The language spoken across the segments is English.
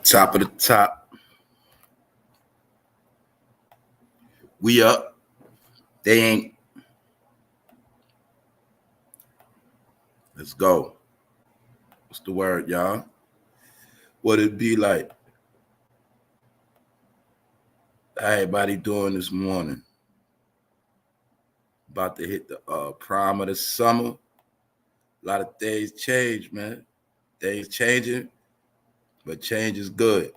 Top of the top. We up. They ain't. Let's go. What's the word, y'all? What it be like? How everybody doing this morning? About to hit the prime of the summer. A lot of things change, man. Things changing, but change is good.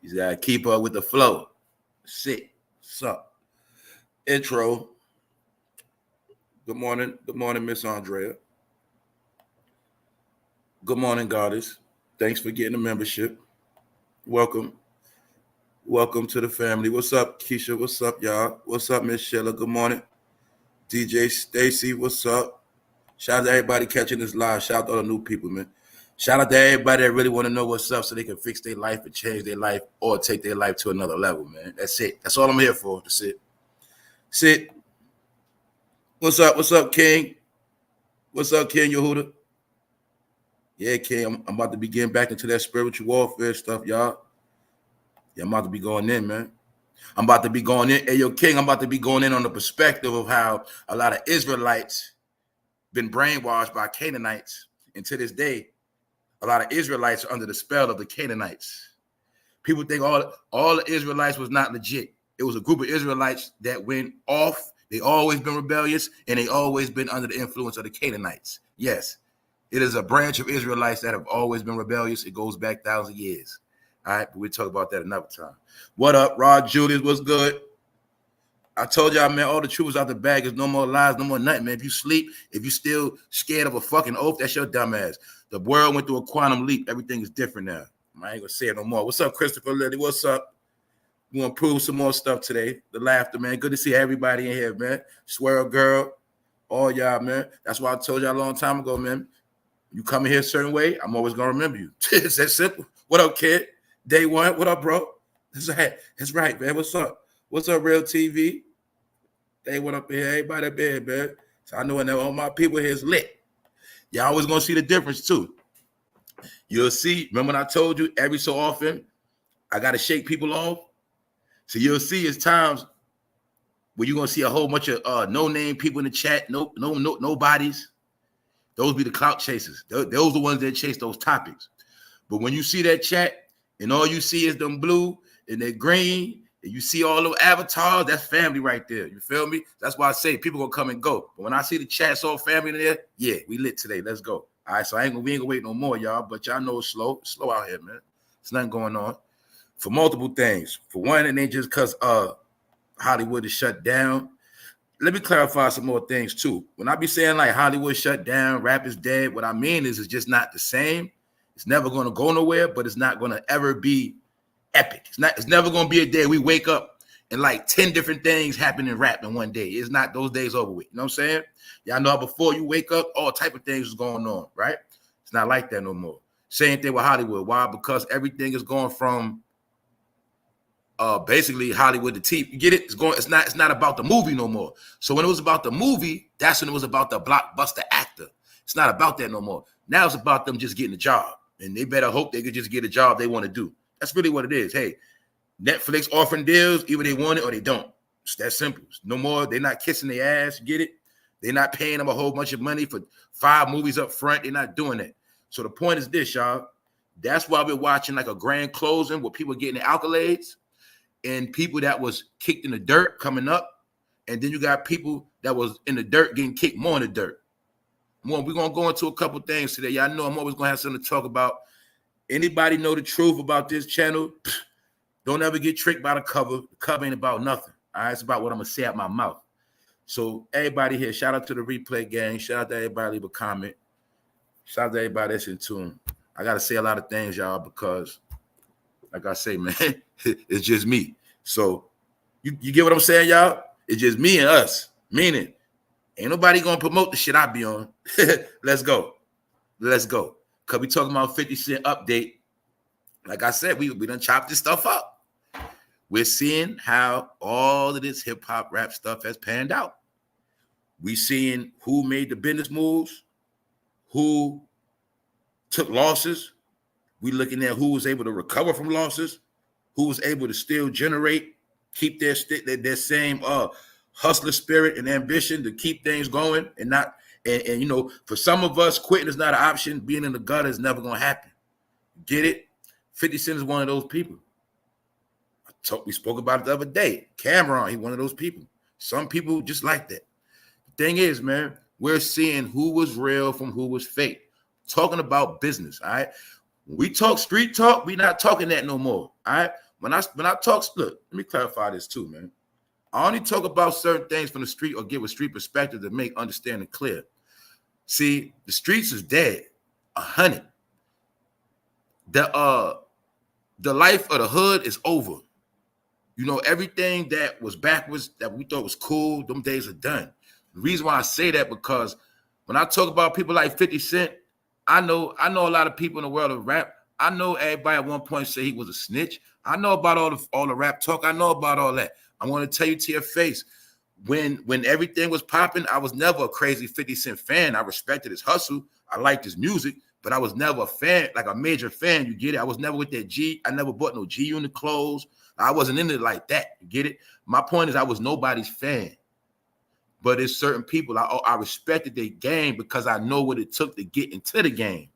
You gotta keep up with the flow. Sit. What's up? Intro. Good morning. Good morning, Miss Andrea. Good morning, Goddess. Thanks for getting a membership. Welcome. Welcome to the family. What's up, Keisha? What's up, y'all? What's up, Miss Sheila? Good morning. DJ Stacy, what's up? Shout out to everybody catching this live. Shout out to all the new people, man. Shout out to everybody that really want to know what's up so they can fix their life and change their life or take their life to another level, man. That's it. That's all I'm here for. That's it. Sit. What's up? What's up, King? What's up, King Yehuda? Yeah, King, I'm about to be getting back into that spiritual warfare stuff, y'all. Yeah, I'm about to be going in, man. I'm about to be going in. Hey, yo, King, I'm about to be going in on the perspective of how a lot of Israelites been brainwashed by Canaanites. And to this day, a lot of Israelites are under the spell of the Canaanites. People think all the Israelites was not legit. It was a group of Israelites that went off. They always been rebellious, and they always been under the influence of the Canaanites. Yes, it is a branch of Israelites that have always been rebellious. It goes back thousands of years. All right, but we'll talk about that another time. What up, Rod Julius? What's good? I told y'all, man, all the truth is out the bag. There's no more lies, no more nothing, man. If you sleep, if you still scared of a fucking oath, that's your dumb ass. The world went through a quantum leap. Everything is different now. I ain't gonna say it no more. What's up, Christopher Lilly? What's up? We gonna prove some more stuff today. The laughter, man. Good to see everybody in here, man. Swirl girl, all y'all, man. That's why I told y'all a long time ago, man. You come in here a certain way, I'm always gonna remember you. It's that simple. What up, kid? Day one. What up, bro? That's right, man. What's up? What's up, Real TV? They went up here, everybody up here, man. So I know when all my people here is lit. Y'all always gonna see the difference too. You'll see, remember when I told you every so often, I gotta shake people off. So you'll see it's times where you're gonna see a whole bunch of no-name people in the chat, nobodies. Those be the clout chasers. Those are the ones that chase those topics. But when you see that chat and all you see is them blue and they're green, and you see all those avatars, that's family right there. You feel me? That's why I say people gonna come and go. But when I see the chat's all family in there, yeah, we lit today. Let's go. All right, so we ain't gonna wait no more, y'all. But y'all know it's slow. It's slow out here, man. There's nothing going on. For multiple things. For one, it ain't just because Hollywood is shut down. Let me clarify some more things too. When I be saying like Hollywood shut down, rap is dead, what I mean is it's just not the same. It's never gonna go nowhere, but it's not gonna ever be epic. It's never gonna be a day we wake up and like 10 different things happen in rap in one day. It's not those days over with. You know what I'm saying? Y'all know before you wake up, all type of things is going on, right? It's not like that no more. Same thing with Hollywood. Why? Because everything is going from basically Hollywood to TV. You get it? It's not about the movie no more. So when it was about the movie, that's when it was about the blockbuster actor. It's not about that no more. Now it's about them just getting a job. And they better hope they could just get a job they want to do. That's really what it is. Hey, Netflix offering deals, either they want it or they don't. It's that simple. No more. They're not kissing their ass. Get it? They're not paying them a whole bunch of money for 5 movies up front. They're not doing that. So the point is this, y'all. That's why we're watching like a grand closing where people getting the accolades and people that was kicked in the dirt coming up. And then you got people that was in the dirt getting kicked more in the dirt. We're going to go into a couple things today. Y'all know I'm always going to have something to talk about. Anybody know the truth about this channel? Don't ever get tricked by the cover. The cover ain't about nothing. All right, it's about what I'm going to say out my mouth. So everybody here, shout out to the replay gang. Shout out to everybody, leave a comment. Shout out to everybody that's in tune. I got to say a lot of things, y'all, because like I say, man, it's just me. So you get what I'm saying, y'all? It's just me and us. Meaning, ain't nobody going to promote the shit I be on. Let's go. Let's go. Because we talking about 50 Cent update. Like I said, we done chopped this stuff up. We're seeing how all of this hip-hop rap stuff has panned out. We seeing who made the business moves, who took losses, We looking at who was able to recover from losses, who was able to still generate, keep their same hustler spirit and ambition to keep things going and not, and you know, for some of us, quitting is not an option. Being in the gutter is never going to happen. Get it? 50 Cent is one of those people. We spoke about it the other day. Cameron, he one of those people. Some people just like that. The thing is, man, we're seeing who was real from who was fake. Talking about business, all right? When we talk street talk, we not talking that no more, all right? When I talk, look, let me clarify this too, man. I only talk about certain things from the street or give a street perspective to make understanding clear. See, the streets is dead, 100. The life of the hood is over. You know, everything that was backwards that we thought was cool, them days are done. The reason why I say that, because when I talk about people like 50 Cent, I know a lot of people in the world of rap. I know everybody at one point say he was a snitch. I know about all the rap talk. I know about all that. I want to tell you to your face, when everything was popping, I was never a crazy 50 Cent fan. I respected his hustle. I liked his music, but I was never a fan, like a major fan. You get it? I was never with that G. I never bought no G Unit clothes. I wasn't into it like that. You get it? My point is, I was nobody's fan. But there's certain people I respected their game because I know what it took to get into the game.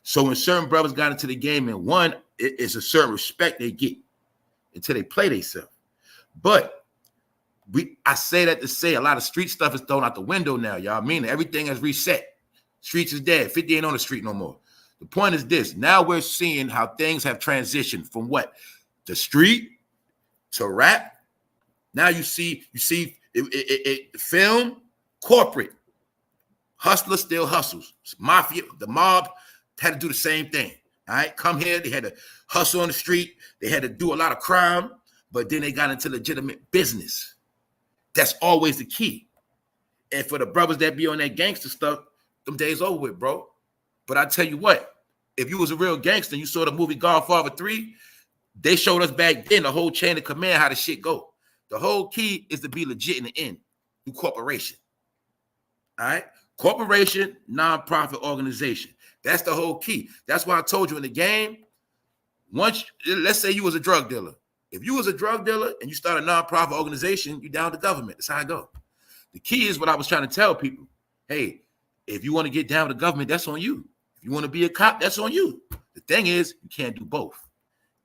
So when certain brothers got into the game and won, it's a certain respect they get until they play themselves. But I say that to say a lot of street stuff is thrown out the window now, y'all. I mean, everything has reset. Streets is dead. 50 ain't on the street no more. The point is this. Now we're seeing how things have transitioned from what? The street to rap. Now you see it film, corporate. Hustler still hustles. Mafia, the mob had to do the same thing. All right, come here. They had to hustle on the street. They had to do a lot of crime, but then they got into legitimate business. That's always the key. And for the brothers that be on that gangster stuff, them days over with, bro. But I tell you what, if you was a real gangster and you saw the movie Godfather 3, they showed us back then the whole chain of command, how the shit go. The whole key is to be legit in the end through corporation. All right? Corporation, nonprofit organization. That's the whole key. That's why I told you in the game, once, let's say you was a drug dealer. If you was a drug dealer and you start a nonprofit organization, you down with the government. That's how I go. The key is what I was trying to tell people. Hey, if you want to get down with the government, that's on you. If you want to be a cop, that's on you. The thing is, you can't do both.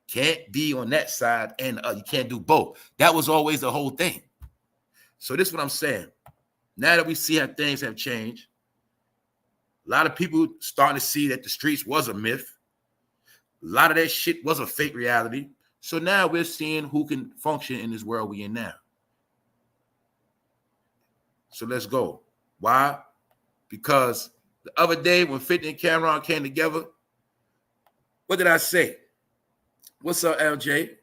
Can't be on that side and you can't do both. That was always the whole thing. So this is what I'm saying. Now that we see how things have changed, a lot of people starting to see that the streets was a myth. A lot of that shit was a fake reality. So now we're seeing who can function in this world we in now. So let's go. Why? Because the other day when 50 and Cameron came together, what did I say? What's up, LJ?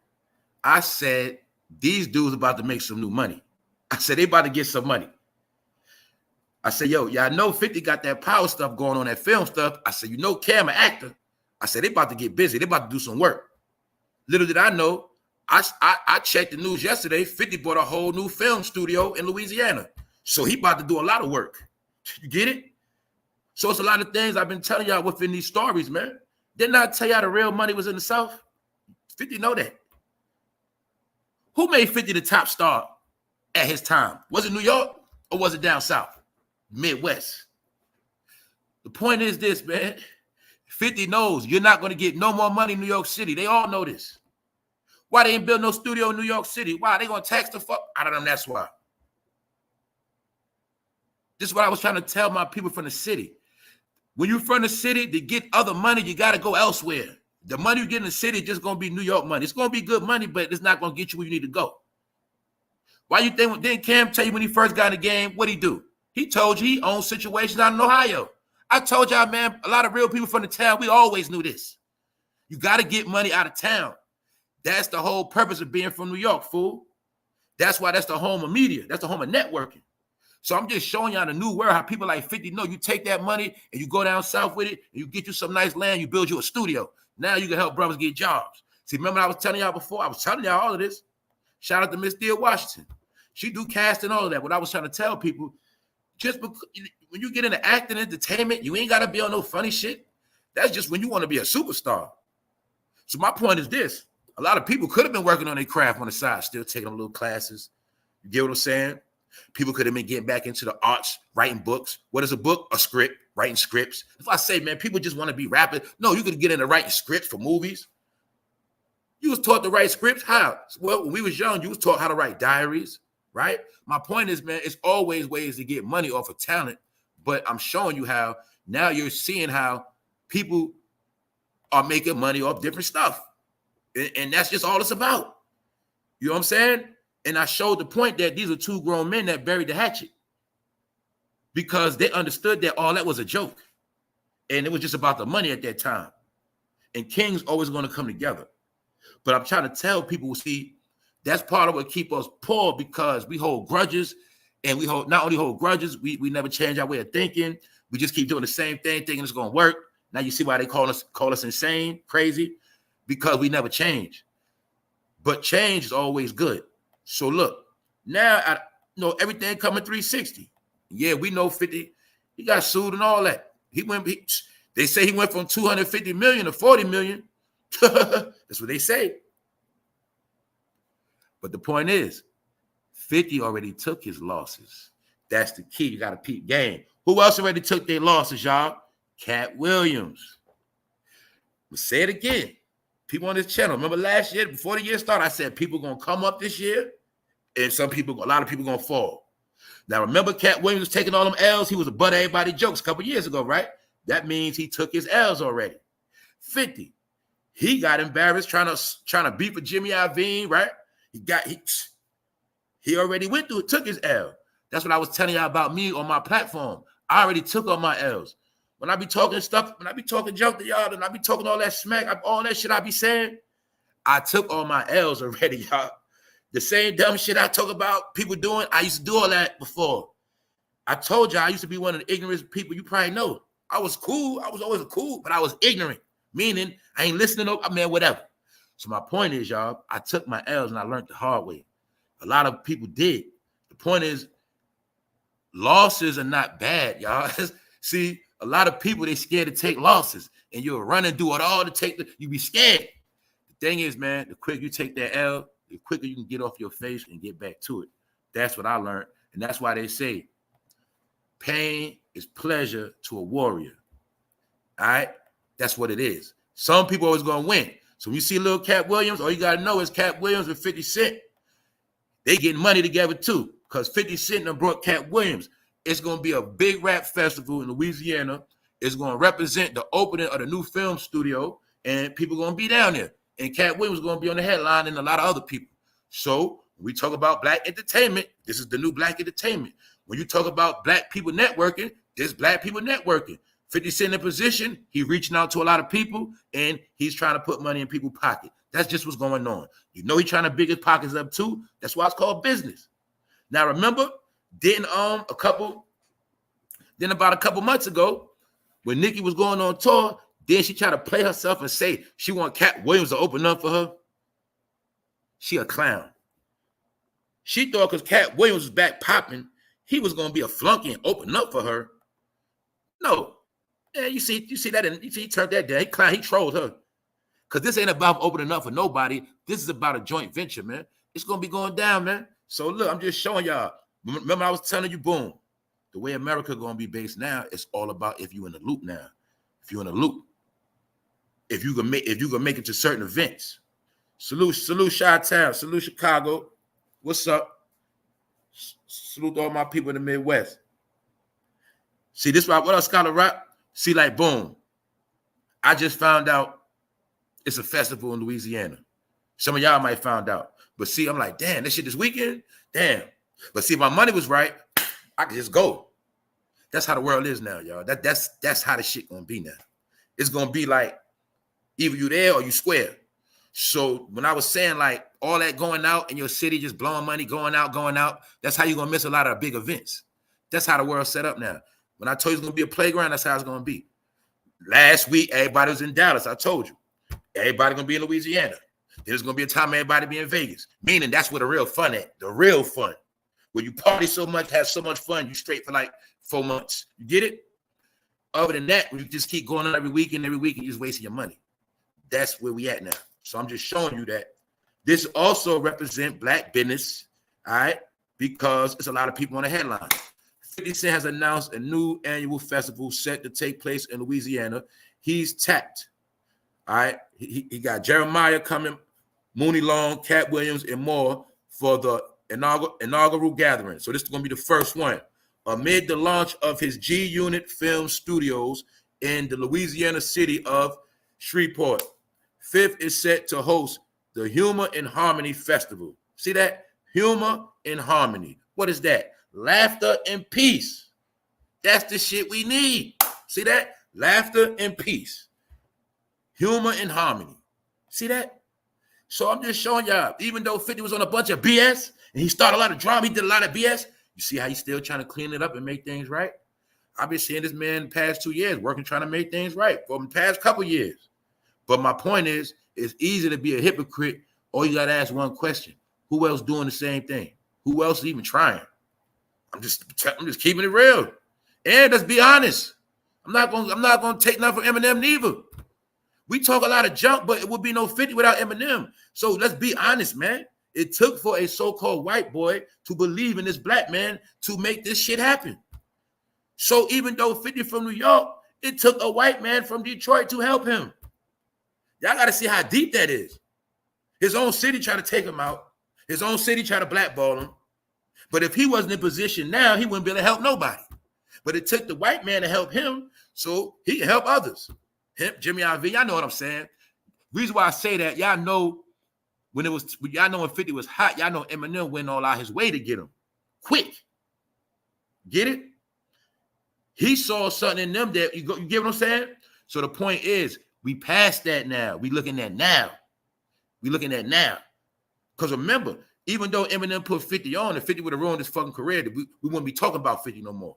I said, these dudes about to make some new money. I said, they about to get some money. I said, yo, y'all know 50 got that power stuff going on, that film stuff. I said, you know, Cam, an actor. I said, they about to get busy. They about to do some work. Little did I know, I checked the news yesterday. 50 bought a whole new film studio in Louisiana. So he about to do a lot of work. You get it? So it's a lot of things I've been telling y'all within these stories, man. Didn't I tell y'all the real money was in the South? 50 know that. Who made 50 the top star at his time? Was it New York or was it down south? Midwest. The point is this, man. 50 knows you're not going to get no more money in New York City. They all know this. Why they ain't build no studio in New York City? Why? They going to tax the fuck out of them, that's why. This is what I was trying to tell my people from the city. When you're from the city, to get other money, you got to go elsewhere. The money you get in the city is just going to be New York money. It's going to be good money, but it's not going to get you where you need to go. Why you think, didn't Cam tell you when he first got in the game, what'd he do? He told you he owned situations out in Ohio. I told y'all, man, a lot of real people from the town, we always knew this. You got to get money out of town. That's the whole purpose of being from New York, fool. That's why that's the home of media. That's the home of networking. So I'm just showing y'all the new world, how people like 50 know you take that money and you go down south with it and you get you some nice land, you build you a studio. Now you can help brothers get jobs. See, remember I was telling y'all before? I was telling y'all all of this. Shout out to Miss Dear Washington. She do cast and all of that. What I was trying to tell people, just because, when you get into acting, entertainment, you ain't got to be on no funny shit. That's just when you want to be a superstar. So my point is this. A lot of people could have been working on their craft on the side, still taking little classes. You get what I'm saying? People could have been getting back into the arts, writing books. What is a book? A script, writing scripts. If I say, man, people just want to be rapping. No, you could get into writing scripts for movies. You was taught to write scripts. How? Well, when we was young, you was taught how to write diaries, right? My point is, man, it's always ways to get money off of talent. But I'm showing you how now you're seeing how people are making money off different stuff. And that's just all it's about. You know what I'm saying? And I showed the point that these are two grown men that buried the hatchet because they understood that all that was a joke. And it was just about the money at that time. And kings always going to come together. But I'm trying to tell people, see, that's part of what keeps us poor because we hold grudges. And we not only hold grudges, we never change our way of thinking. We just keep doing the same thing, thinking it's going to work. Now you see why they call us insane, crazy, because we never change. But change is always good. So look, now I know everything coming 360. Yeah, we know 50. He got sued and all that. They say he went from 250 million to 40 million. That's what they say. But the point is, 50 already took his losses. That's the key. You got to peep game. Who else already took their losses, y'all? Katt Williams. Let's say it again. People on this channel, remember last year, before the year started, I said people going to come up this year, and a lot of people going to fall. Now, remember Katt Williams was taking all them L's? He was a butt of everybody's jokes a couple years ago, right? That means he took his L's already. 50. He got embarrassed trying to beat for Jimmy Iovine, right? He already went through it, took his L. That's what I was telling y'all about me on my platform. I already took all my L's. When I be talking stuff, when I be talking junk to y'all, and I be talking all that smack, all that shit I be saying, I took all my L's already, y'all. The same dumb shit I talk about people doing, I used to do all that before. I told y'all I used to be one of the ignorant people. You probably know. I was cool. I was always cool, but I was ignorant, meaning I ain't listening to, man, whatever. So my point is, y'all, I took my L's and I learned the hard way. A lot of people did. The point is, losses are not bad, y'all. See, a lot of people, they scared to take losses, and you'll run and do it all to take you be scared. The thing is, man, the quicker you take that L, the quicker you can get off your face and get back to it. That's what I learned. And that's why they say pain is pleasure to a warrior. All right? That's what it is. Some people always going to win. So when you see little Katt Williams, all you got to know is Katt Williams and 50 Cent. They getting money together too, because 50 Cent done brought Katt Williams. It's going to be a big rap festival in Louisiana. It's going to represent the opening of the new film studio, and people are going to be down there. And Katt Williams is going to be on the headline and a lot of other people. So when we talk about black entertainment, this is the new black entertainment. When you talk about black people networking, there's black people networking. 50 Cent in position, he's reaching out to a lot of people, and he's trying to put money in people's pocket. That's just what's going on. You know he's trying to big his pockets up too. That's why it's called business. Now remember, about a couple months ago, when Nicki was going on tour, then she tried to play herself and say she want Katt Williams to open up for her. She a clown. She thought because Katt Williams was back popping, he was going to be a flunky and open up for her. No. Yeah, you see that, and he turned that down. He trolled her. Because this ain't about opening up for nobody. This is about a joint venture, man. It's going to be going down, man. So look, I'm just showing y'all. Remember I was telling you, boom, the way America going to be based now, it's all about if you're in the loop now. If you're in the loop. If you can make it to certain events. Salute Chi-Town, salute Chicago. What's up? Salute all my people in the Midwest. See, this what else, Scholar Rock? See, like, boom. I just found out it's a festival in Louisiana. Some of y'all might found out. But see, I'm like, damn, this shit this weekend? Damn. But see, if my money was right, I could just go. That's how the world is now, y'all. That's how the shit gonna be now. It's gonna be like, either you there or you square. So when I was saying like all that going out in your city, just blowing money, going out, that's how you're going to miss a lot of big events. That's how the world's set up now. When I told you it's going to be a playground, that's how it's going to be. Last week, everybody was in Dallas. I told you. Everybody going to be in Louisiana. There's going to be a time everybody be in Vegas. Meaning that's where the real fun at. The real fun. Where you party so much, have so much fun, you straight for like 4 months. You get it? other than that, when you just keep going on every week, you're just wasting your money. That's where we at now. So I'm just showing you that this also represents black business, all right, because it's a lot of people on the headline. 50 Cent has announced a new annual festival set to take place in Louisiana. He's tapped, all right. He got Jeremiah coming, Mooney Long, Cat Williams, and more for the inaugural gathering. So this is going to be the first one. Amid the launch of his G Unit Film Studios in the Louisiana city of Shreveport, Fifth is set to host the Humor and Harmony Festival. See that? Humor and harmony. What is that? Laughter and peace. That's the shit we need. See that? Laughter and peace. Humor and harmony. See that? So I'm just showing y'all, even though 50 was on a bunch of BS and he started a lot of drama, he did a lot of BS, you see how he's still trying to clean it up and make things right? I've been seeing this man the past 2 years working, trying to make things right for the past couple years. But my point is, it's easy to be a hypocrite. All you got to ask one question. Who else doing the same thing? Who else is even trying? I'm just keeping it real. And let's be honest. I'm not gonna take nothing from Eminem neither. We talk a lot of junk, but it would be no 50 without Eminem. So let's be honest, man. It took for a so-called white boy to believe in this black man to make this shit happen. So even though 50 from New York, it took a white man from Detroit to help him. Y'all got to see how deep that is. His own city tried to take him out. His own city tried to blackball him. But if he wasn't in position now, he wouldn't be able to help nobody. But it took the white man to help him so he can help others. Him, Jimmy IV, y'all know what I'm saying. Reason why I say that, y'all know when 50 was hot, y'all know Eminem went all out his way to get him. Quick. Get it? He saw something in them that, you get what I'm saying? So the point is, we past that now. We looking at now. Because remember, even though Eminem put 50 on, and 50 would have ruined his fucking career, we wouldn't be talking about 50 no more.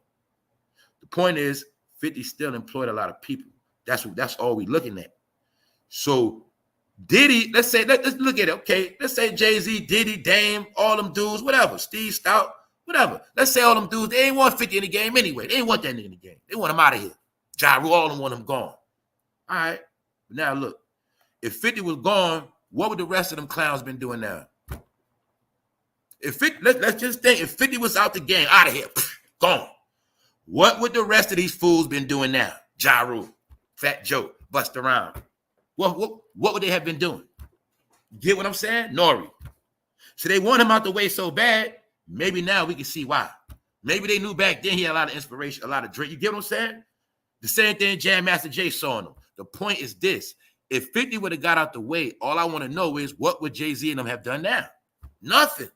The point is, 50 still employed a lot of people. That's all we looking at. So Diddy, let's look at it. Okay, let's say Jay-Z, Diddy, Dame, all them dudes, whatever, Steve Stout, whatever. Let's say all them dudes, they ain't want 50 in the game anyway. They ain't want that nigga in the game. They want him out of here. Ja Rule, all of them want him gone. All right. Now look, if 50 was gone, what would the rest of them clowns been doing now? If 50, let's just think, if 50 was out the game, out of here, gone. What would the rest of these fools been doing now? Ja Rule, Fat Joe, Busta Rhymes. What would they have been doing? Get what I'm saying? Nori. So they want him out the way so bad, maybe now we can see why. Maybe they knew back then he had a lot of inspiration, a lot of drink. You get what I'm saying? The same thing Jam Master Jay saw in him. The point is this. If 50 would have got out the way, all I want to know is what would Jay-Z and them have done now? Nothing.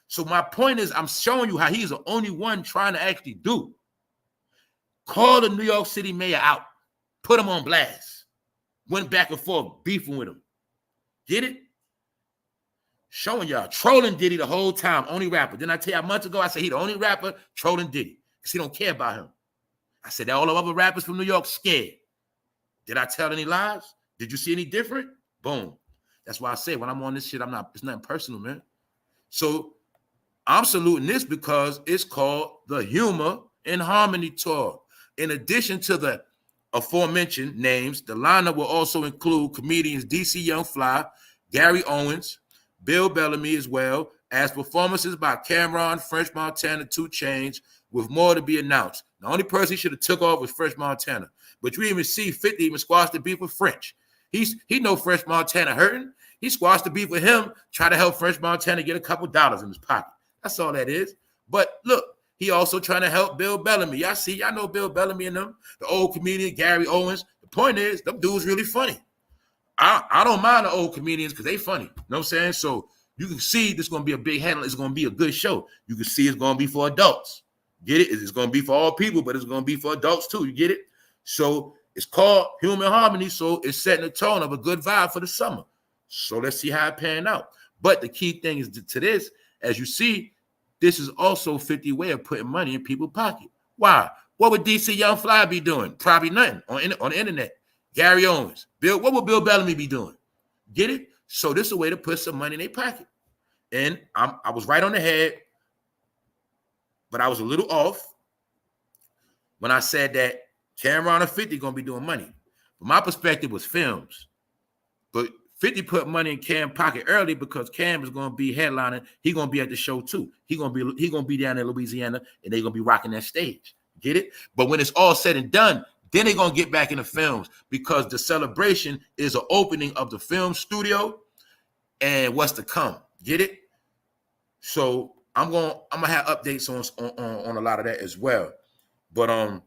So my point is I'm showing you how he's the only one trying to actually do. Call the New York City mayor out. Put him on blast. Went back and forth, beefing with him. Get it? Showing y'all. Trolling Diddy the whole time. Only rapper. Didn't I tell you a month ago? I said he the only rapper trolling Diddy. Because he don't care about him. I said that all the other rappers from New York scared. Did I tell any lies? Did you see any different? Boom. That's why I say when I'm on this shit, it's nothing personal, man. So I'm saluting this because it's called the Humor and Harmony Tour. In addition to the aforementioned names, the lineup will also include comedians DC Young Fly, Gary Owens, Bill Bellamy, as well as performances by Cameron, French Montana, 2 Chainz, with more to be announced. The only person he should have took off was French Montana. But you even see 50 even squash the beef with French. He know French Montana hurting. He squashed the beef with him, try to help French Montana get a couple dollars in his pocket. That's all that is. But look, he also trying to help Bill Bellamy. Y'all know Bill Bellamy and them, the old comedian Gary Owens. The point is, them dudes really funny. I don't mind the old comedians because they funny. You know what I'm saying? So you can see this is going to be a big handle. It's going to be a good show. You can see it's going to be for adults. Get it? It's going to be for all people, but it's going to be for adults too. You get it? So it's called Human Harmony. So it's setting the tone of a good vibe for the summer. So let's see how it pan out. But the key thing is to this, as you see, this is also 50 way of putting money in people's pocket. Why? What would DC Young Fly be doing? Probably nothing on the internet. Gary Owens. What would Bill Bellamy be doing? Get it? So this is a way to put some money in their pocket. And I was right on the head, but I was a little off when I said that Cameron and 50 gonna be doing money. From my perspective, was films, but 50 put money in Cam's pocket early because Cam is gonna be headlining. He gonna be at the show too. He gonna be down in Louisiana, and they gonna be rocking that stage. Get it? But when it's all said and done, then they're gonna get back into films because the celebration is an opening of the film studio and what's to come. Get it? So I'm gonna have updates on a lot of that as well. But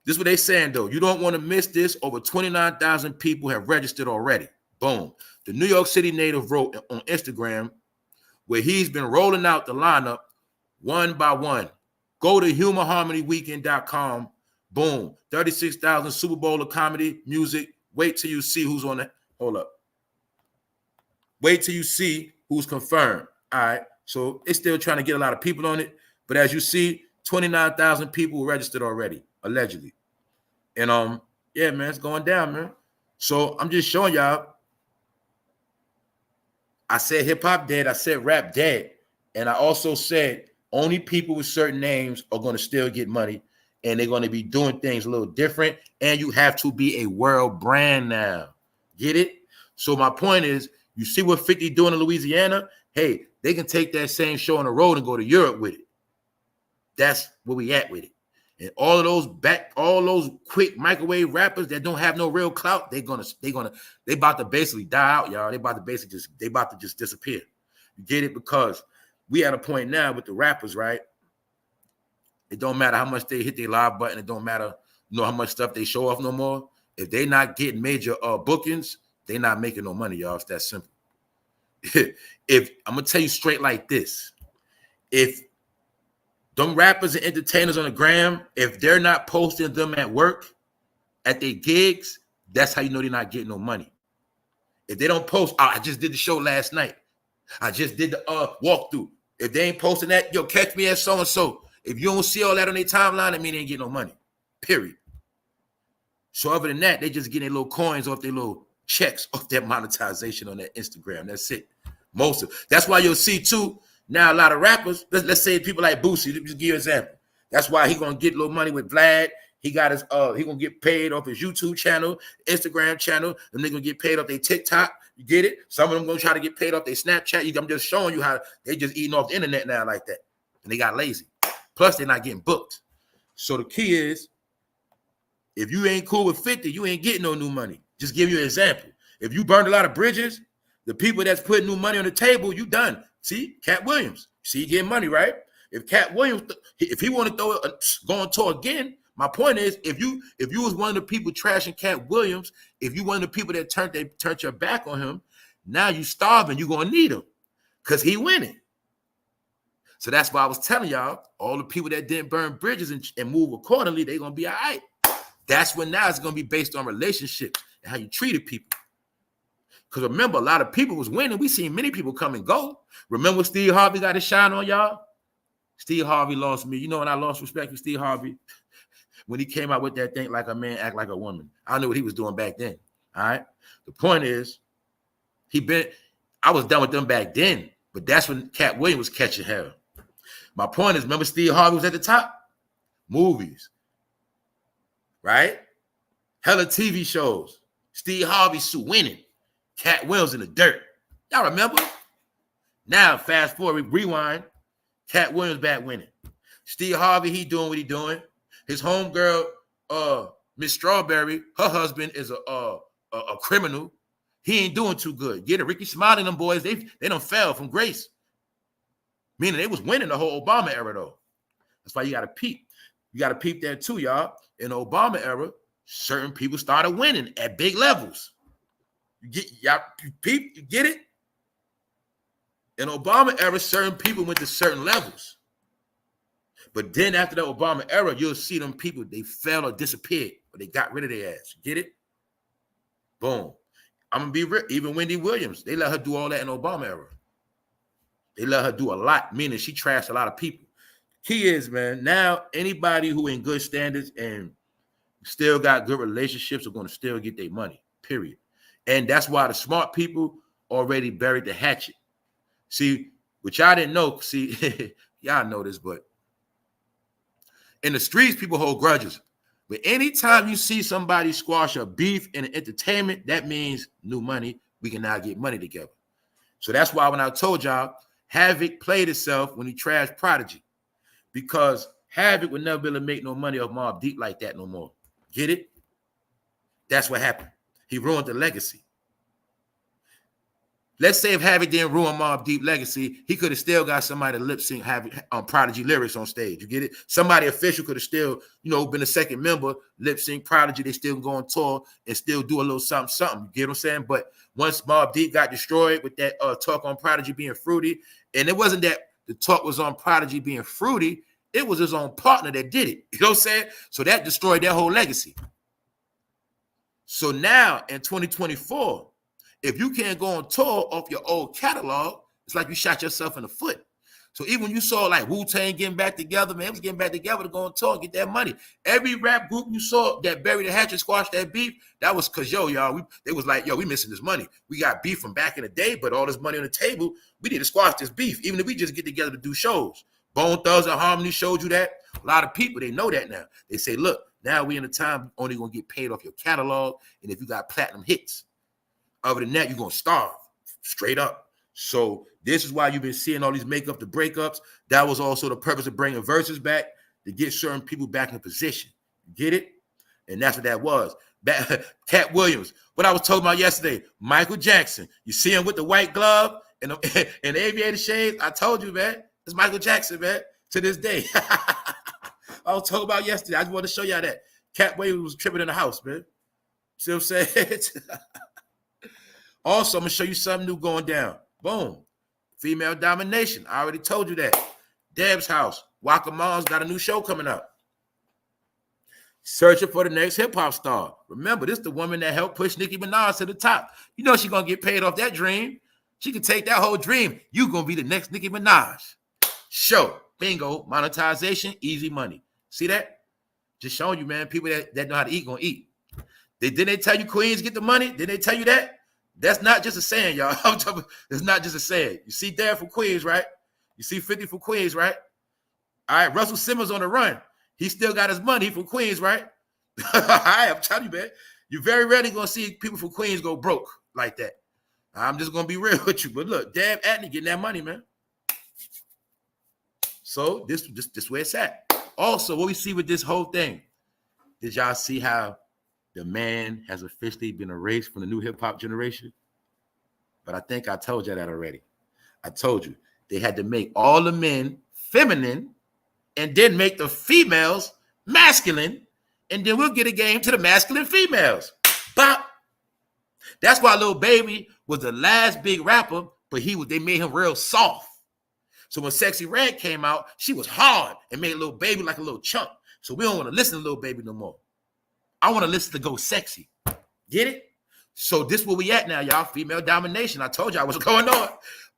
this is what they saying though. You don't want to miss this. Over 29,000 people have registered already. Boom. The New York City native wrote on Instagram where he's been rolling out the lineup one by one. Go to humorharmonyweekend.com. Boom. 36,000 Super Bowl of comedy, music. Wait till you see who's on that. Hold up. Wait till you see who's confirmed. All right. So it's still trying to get a lot of people on it. But as you see, 29,000 people registered already, allegedly. And yeah, man, it's going down, man. So I'm just showing y'all. I said hip hop dead. I said rap dead. And I also said only people with certain names are going to still get money. And they're going to be doing things a little different. And you have to be a world brand now. Get it? So my point is, you see what 50 doing in Louisiana? Hey, they can take that same show on the road and go to Europe with it. That's where we at with it. And all those quick microwave rappers that don't have no real clout, they about to basically die out, y'all. They about to just disappear. You get it? Because we at a point now with the rappers, right? It don't matter how much they hit their live button. It don't matter, how much stuff they show off no more. If they not getting major bookings, they not making no money, y'all. It's that simple. If I'm gonna tell you straight like this, if them rappers and entertainers on the gram, if they're not posting them at work, at their gigs, that's how you know they're not getting no money. If they don't post, I just did the show last night. I just did the walkthrough. If they ain't posting that, yo, catch me at so-and-so. If you don't see all that on their timeline, that mean they ain't getting no money. Period. So other than that, they just getting their little coins off their little checks off their monetization on their Instagram. That's it. That's why you'll see too. Now, a lot of rappers, let's say people like Boosie, just give you an example. That's why he gonna get a little money with Vlad. He got his he gonna get paid off his YouTube channel, Instagram channel, and they gonna get paid off their TikTok. You get it? Some of them gonna try to get paid off their Snapchat. I'm just showing you how they just eating off the internet now like that. And they got lazy. Plus, they're not getting booked. So the key is, if you ain't cool with 50, you ain't getting no new money. Just give you an example. If you burned a lot of bridges, the people that's putting new money on the table, you done. See, Katt Williams. See, you getting money, right? If Katt Williams, if he want to throw it, go on tour again, my point is, if you was one of the people trashing Katt Williams, if you one of the people that turned your back on him, now you starving, you gonna need him because he winning. So that's why I was telling y'all, all the people that didn't burn bridges and move accordingly, they gonna be all right. That's when now it's gonna be based on relationships and how you treated people. Because remember, a lot of people was winning. We seen many people come and go. Remember Steve Harvey got his shine on y'all? Steve Harvey lost me. You know when I lost respect for Steve Harvey? When he came out with that thing, like a man, act like a woman. I knew what he was doing back then. All right. The point is, I was done with them back then, but that's when Katt Williams was catching hell. My point is, remember Steve Harvey was at the top? Movies. Right? Hella TV shows. Steve Harvey winning. Katt Williams in the dirt. Y'all remember? Now, fast forward, rewind. Katt Williams back winning. Steve Harvey, he doing what he doing. His homegirl, Miss Strawberry, her husband is a criminal. He ain't doing too good. Get it? Ricky Smiley and them boys, they done fell from grace. Meaning they was winning the whole Obama era, though. That's why you got to peep. You got to peep that too, y'all. In the Obama era, certain people started winning at big levels. You get it? In Obama era, certain people went to certain levels. But then after the Obama era, you'll see them people, they fell or disappeared, but they got rid of their ass. You get it? Boom. I'm going to be real. Even Wendy Williams, they let her do all that in the Obama era. They let her do a lot, meaning she trashed a lot of people. Key is, man, now anybody who in good standards and still got good relationships are going to still get their money, period. And that's why the smart people already buried the hatchet. See, which I didn't know. See, y'all know this, but in the streets, people hold grudges. But anytime you see somebody squash a beef in an entertainment, that means new money. We can now get money together. So that's why when I told y'all, Havoc played itself when he trashed Prodigy, because Havoc would never be able to make no money off Mobb Deep like that no more. Get it? That's what happened. He ruined the legacy. Let's say if Havoc didn't ruin Mobb Deep legacy, he could have still got somebody to lip sync Havoc Prodigy lyrics on stage. You get it? Somebody official could have still, been a second member, lip sync Prodigy. They still go on tour and still do a little something. You get what I'm saying? But once Mobb Deep got destroyed with that talk on Prodigy being fruity, and it wasn't that the talk was on Prodigy being fruity, it was his own partner that did it. You know what I'm saying? So that destroyed their whole legacy. So now in 2024, if you can't go on tour off your old catalog, it's like you shot yourself in the foot. So even when you saw like Wu-Tang getting back together, man, it was getting back together to go on tour and get that money. Every rap group you saw that buried the hatchet, squashed that beef, that was because, they was like, we missing this money. We got beef from back in the day, but all this money on the table, we need to squash this beef, even if we just get together to do shows. Bone Thugs and Harmony showed you that. A lot of people, they know that now. They say, look, now we in a time only going to get paid off your catalog, and if you got platinum hits. Other than that, you're going to starve straight up. So this is why you've been seeing all these make up the breakups. That was also the purpose of bringing verses back, to get certain people back in position. You get it? And that's what that was. Cat Williams. What I was talking about yesterday, Michael Jackson. You see him with the white glove and the aviator shades. I told you, man. It's Michael Jackson, man, to this day. I was talking about yesterday. I just wanted to show y'all that. Cat Williams was tripping in the house, man. See what I'm saying? Also, I'm going to show you something new going down. Boom. Female domination. I already told you that. Deb's house. Waka Mom's got a new show coming up. Searching for the next hip-hop star. Remember, this is the woman that helped push Nicki Minaj to the top. You know she's going to get paid off that dream. She can take that whole dream. You're going to be the next Nicki Minaj. Show. Bingo. Monetization. Easy money. See that? Just showing you, man. People that know how to eat going to eat. Didn't they tell you Queens get the money? Didn't they tell you that? That's not just a saying, y'all. It's not just a saying. You see Dan from Queens, right? You see 50 from Queens, right? All right, Russell Simmons on the run. He still got his money from Queens, right? All right, I'm telling you, man. You're very rarely going to see people from Queens go broke like that. I'm just going to be real with you. But look, damn ATNEY getting that money, man. So this where it's at. Also, what we see with this whole thing, did y'all see how the man has officially been erased from the new hip-hop generation? But I think I told you that already. I told you. They had to make all the men feminine and then make the females masculine, and then we'll get a game to the masculine females. Bop. That's why Lil Baby was the last big rapper, but they made him real soft. So when Sexy Red came out, she was hard and made Lil Baby like a little chunk. So we don't want to listen to Lil Baby no more. I want to listen to Go Sexy. Get it? So this where we at now, y'all. Female domination. I told y'all what's going on.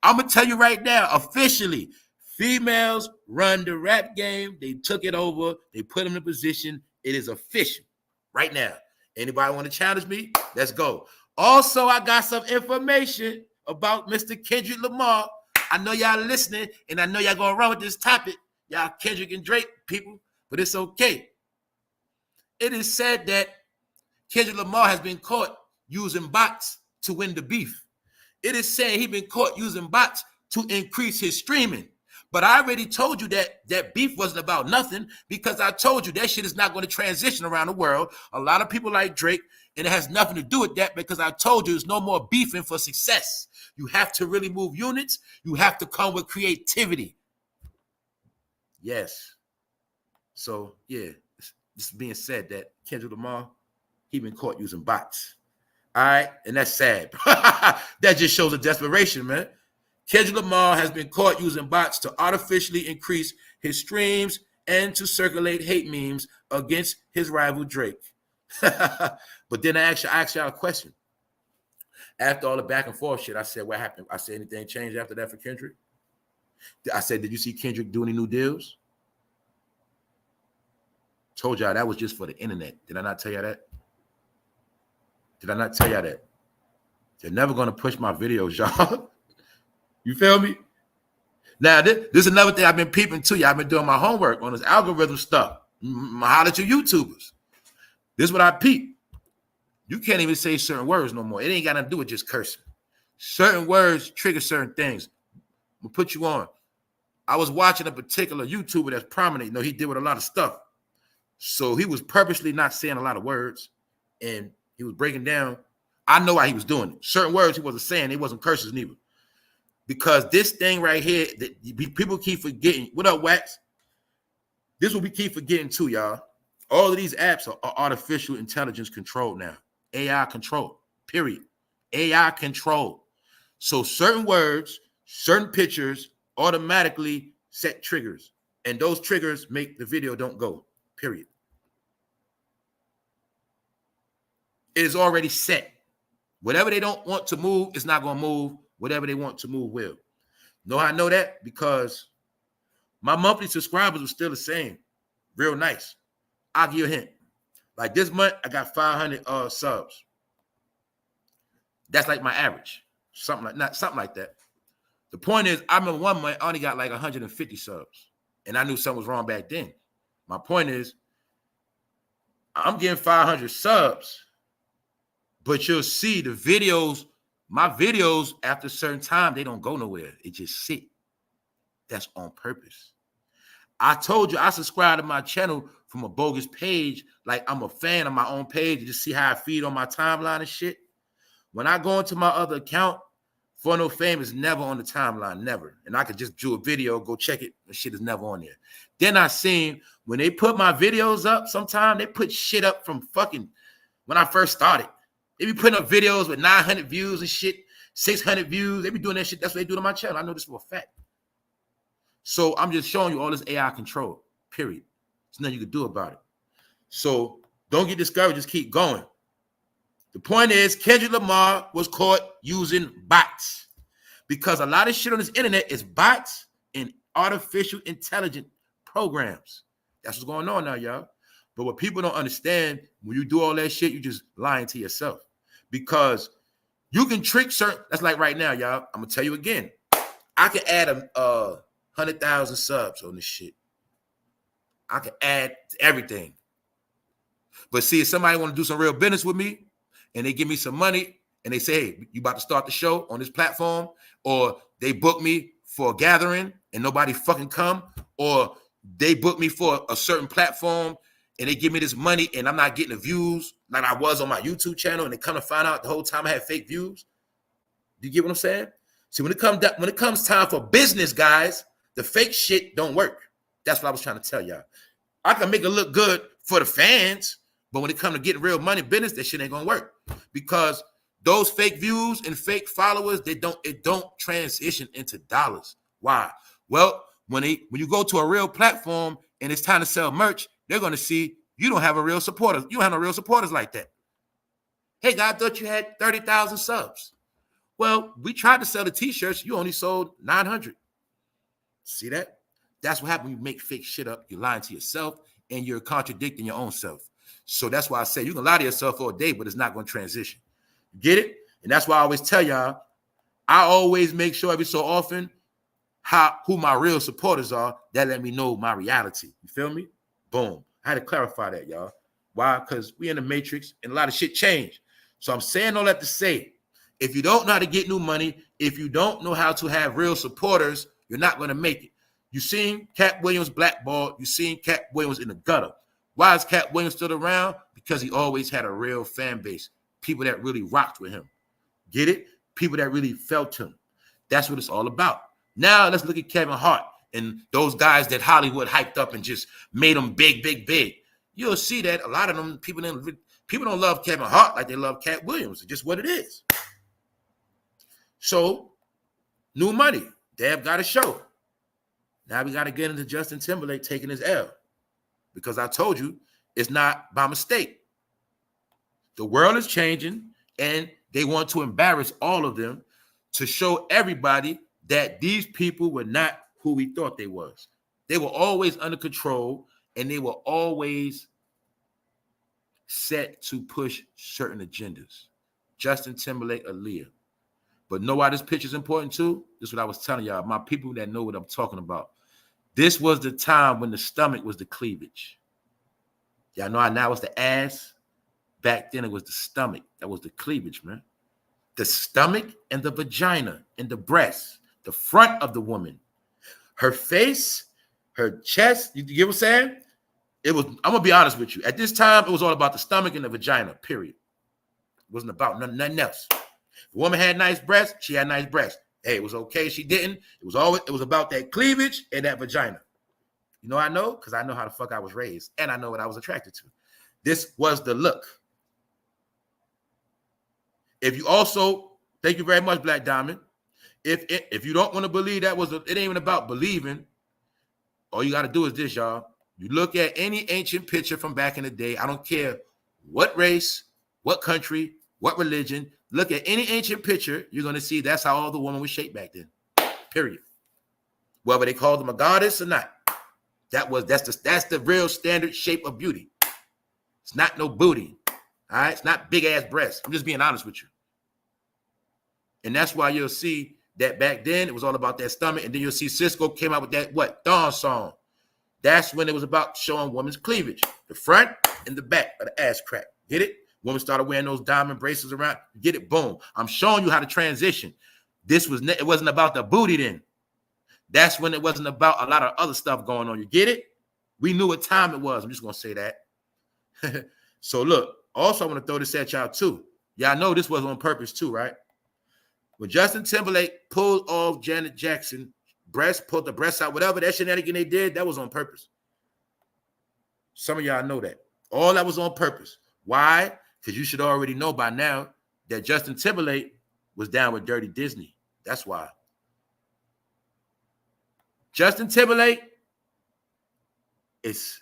I'm going to tell you right now, officially, females run the rap game. They took it over. They put them in a position. It is official right now. Anybody want to challenge me? Let's go. Also, I got some information about Mr. Kendrick Lamar. I know y'all listening, and I know y'all going to run with this topic. Y'all Kendrick and Drake people, but it's okay. It is said that Kendrick Lamar has been caught using bots to win the beef. It is saying he's been caught using bots to increase his streaming. But I already told you that beef wasn't about nothing, because I told you that shit is not going to transition around the world. A lot of people like Drake, and it has nothing to do with that, because I told you there's no more beefing for success. You have to really move units. You have to come with creativity. Yes. So, yeah. This being said, that Kendrick Lamar, he been caught using bots. All right? And that's sad. That just shows a desperation, man. Kendrick Lamar has been caught using bots to artificially increase his streams and to circulate hate memes against his rival Drake. But then I asked y'all a question. After all the back and forth shit, I said, what happened? I said, anything changed after that for Kendrick? I said, did you see Kendrick do any new deals? Told y'all that was just for the internet. Did I not tell y'all that? Did I not tell y'all that? They're never going to push my videos, y'all. You feel me? Now, this is another thing I've been peeping to. Y'all been doing my homework on this algorithm stuff. Holler at you YouTubers. This is what I peep. You can't even say certain words no more. It ain't got nothing to do with just cursing. Certain words trigger certain things. I'm gonna put you on. I was watching a particular YouTuber that's prominent. You know, he did with a lot of stuff. So he was purposely not saying a lot of words, and he was breaking down. I know why he was doing it. Certain words he wasn't saying. It wasn't curses neither. Because this thing right here, that people keep forgetting. What up, Wax? This is what we keep forgetting too, y'all. All of these apps are artificial intelligence controlled now. AI control, period. AI control. So certain words, certain pictures automatically set triggers. And those triggers make the video don't go, period. It is already set. Whatever they don't want to move, it's not going to move. Whatever they want to move will. Know how I know that? Because my monthly subscribers were still the same. Real nice. I'll give you a hint. Like this month, I got 500 subs. That's like my average. Something like that. The point is, I remember one month I only got like 150 subs. And I knew something was wrong back then. My point is, I'm getting 500 subs. But you'll see the videos, my videos, after a certain time, they don't go nowhere. It just sit. That's on purpose. I told you I subscribed to my channel from a bogus page. Like I'm a fan of my own page to just see how I feed on my timeline and shit. When I go into my other account, For No Fame is never on the timeline, never. And I could just do a video, go check it. The shit is never on there. Then I seen when they put my videos up, sometimes they put shit up from fucking when I first started. They be putting up videos with 900 views and shit, 600 views. They be doing that shit. That's what they do to my channel. I know this for a fact. So I'm just showing you all this AI control, period. There's nothing you can do about it. So don't get discouraged. Just keep going. The point is, Kendrick Lamar was caught using bots because a lot of shit on this internet is bots and artificial intelligence programs. That's what's going on now, y'all. But what people don't understand, when you do all that shit, you just lying to yourself. Because you can trick certain, that's like right now, y'all. I'm going to tell you again. I can add 100,000 subs on this shit. I can add everything. But see, if somebody want to do some real business with me and they give me some money and they say, hey, you about to start the show on this platform, or they book me for a gathering and nobody fucking come, or they book me for a certain platform and they give me this money and I'm not getting the views like I was on my YouTube channel, and they come to find out the whole time I had fake views. Do you get what I'm saying? See, when it comes time for business, guys, the fake shit don't work. That's what I was trying to tell y'all. I can make it look good for the fans, but when it comes to getting real money business, that shit ain't gonna work. Because those fake views and fake followers, it don't transition into dollars. Why? Well, when you go to a real platform and it's time to sell merch, they're gonna see you don't have a real supporter. You don't have no real supporters like that. Hey, God, I thought you had 30,000 subs. Well, we tried to sell the t-shirts. You only sold 900. See that? That's what happens when you make fake shit up. You're lying to yourself and you're contradicting your own self. So that's why I say you can lie to yourself all day, but it's not going to transition. Get it? And that's why I always tell y'all, I always make sure every so often who my real supporters are. That let me know my reality. You feel me? Boom. I had to clarify that, y'all. Why? Because we in the matrix and a lot of shit changed. So I'm saying all that to say, if you don't know how to get new money, if you don't know how to have real supporters, you're not going to make it. You seen Katt Williams blackballed. You seen Katt Williams in the gutter. Why is Katt Williams still around? Because he always had a real fan base. People that really rocked with him. Get it? People that really felt him. That's what it's all about. Now let's look at Kevin Hart and those guys that Hollywood hyped up and just made them big, big, big. You'll see that a lot of them people don't love Kevin Hart like they love Katt Williams. It's just what it is. So, new money. Dab got a show. Now we got to get into Justin Timberlake taking his L. Because I told you, it's not by mistake. The world is changing, and they want to embarrass all of them to show everybody that these people were not who we thought they was. They were always under control, and they were always set to push certain agendas. Justin Timberlake, Aaliyah. But know why this picture is important too? This is what I was telling y'all. My people that know what I'm talking about. This was the time when the stomach was the cleavage. Y'all know how now it's the ass. Back then, it was the stomach. That was the cleavage, man. The stomach and the vagina and the breast, the front of the woman, her face, her chest. You get what I'm saying? It was, I'm going to be honest with you. At this time, it was all about the stomach and the vagina, period. It wasn't about nothing else. The woman had nice breasts. She had nice breasts. Hey, it was okay. She didn't. It was about that cleavage and that vagina. You know I know? Because I know how the fuck I was raised. And I know what I was attracted to. This was the look. If you also, thank you very much, Black Diamond. If you don't want to believe it ain't even about believing. All you got to do is this, y'all. You look at any ancient picture from back in the day. I don't care what race, what country, what religion. Look at any ancient picture. You're going to see that's how all the woman was shaped back then. Period. Whether they called them a goddess or not. That's the real standard shape of beauty. It's not no booty. All right. It's not big ass breasts. I'm just being honest with you. And that's why you'll see that back then it was all about that stomach. And then you'll see Cisco came out with that Dawn song. That's when it was about showing women's cleavage, the front and the back of the ass crack. Get it? Women started wearing those diamond bracelets around. Get it? Boom. I'm showing you how to transition. It wasn't about the booty then. That's when it wasn't about a lot of other stuff going on. You get it? We knew what time it was. I'm just going to say that. So look, also I want to throw this at y'all too. Y'all know this was on purpose too, right? When Justin Timberlake pulled off Janet Jackson pulled the breasts out, whatever that shenanigan they did, that was on purpose. Some of y'all know that. All that was on purpose. Why? Because you should already know by now that Justin Timberlake was down with Dirty Disney. That's why. Justin Timberlake is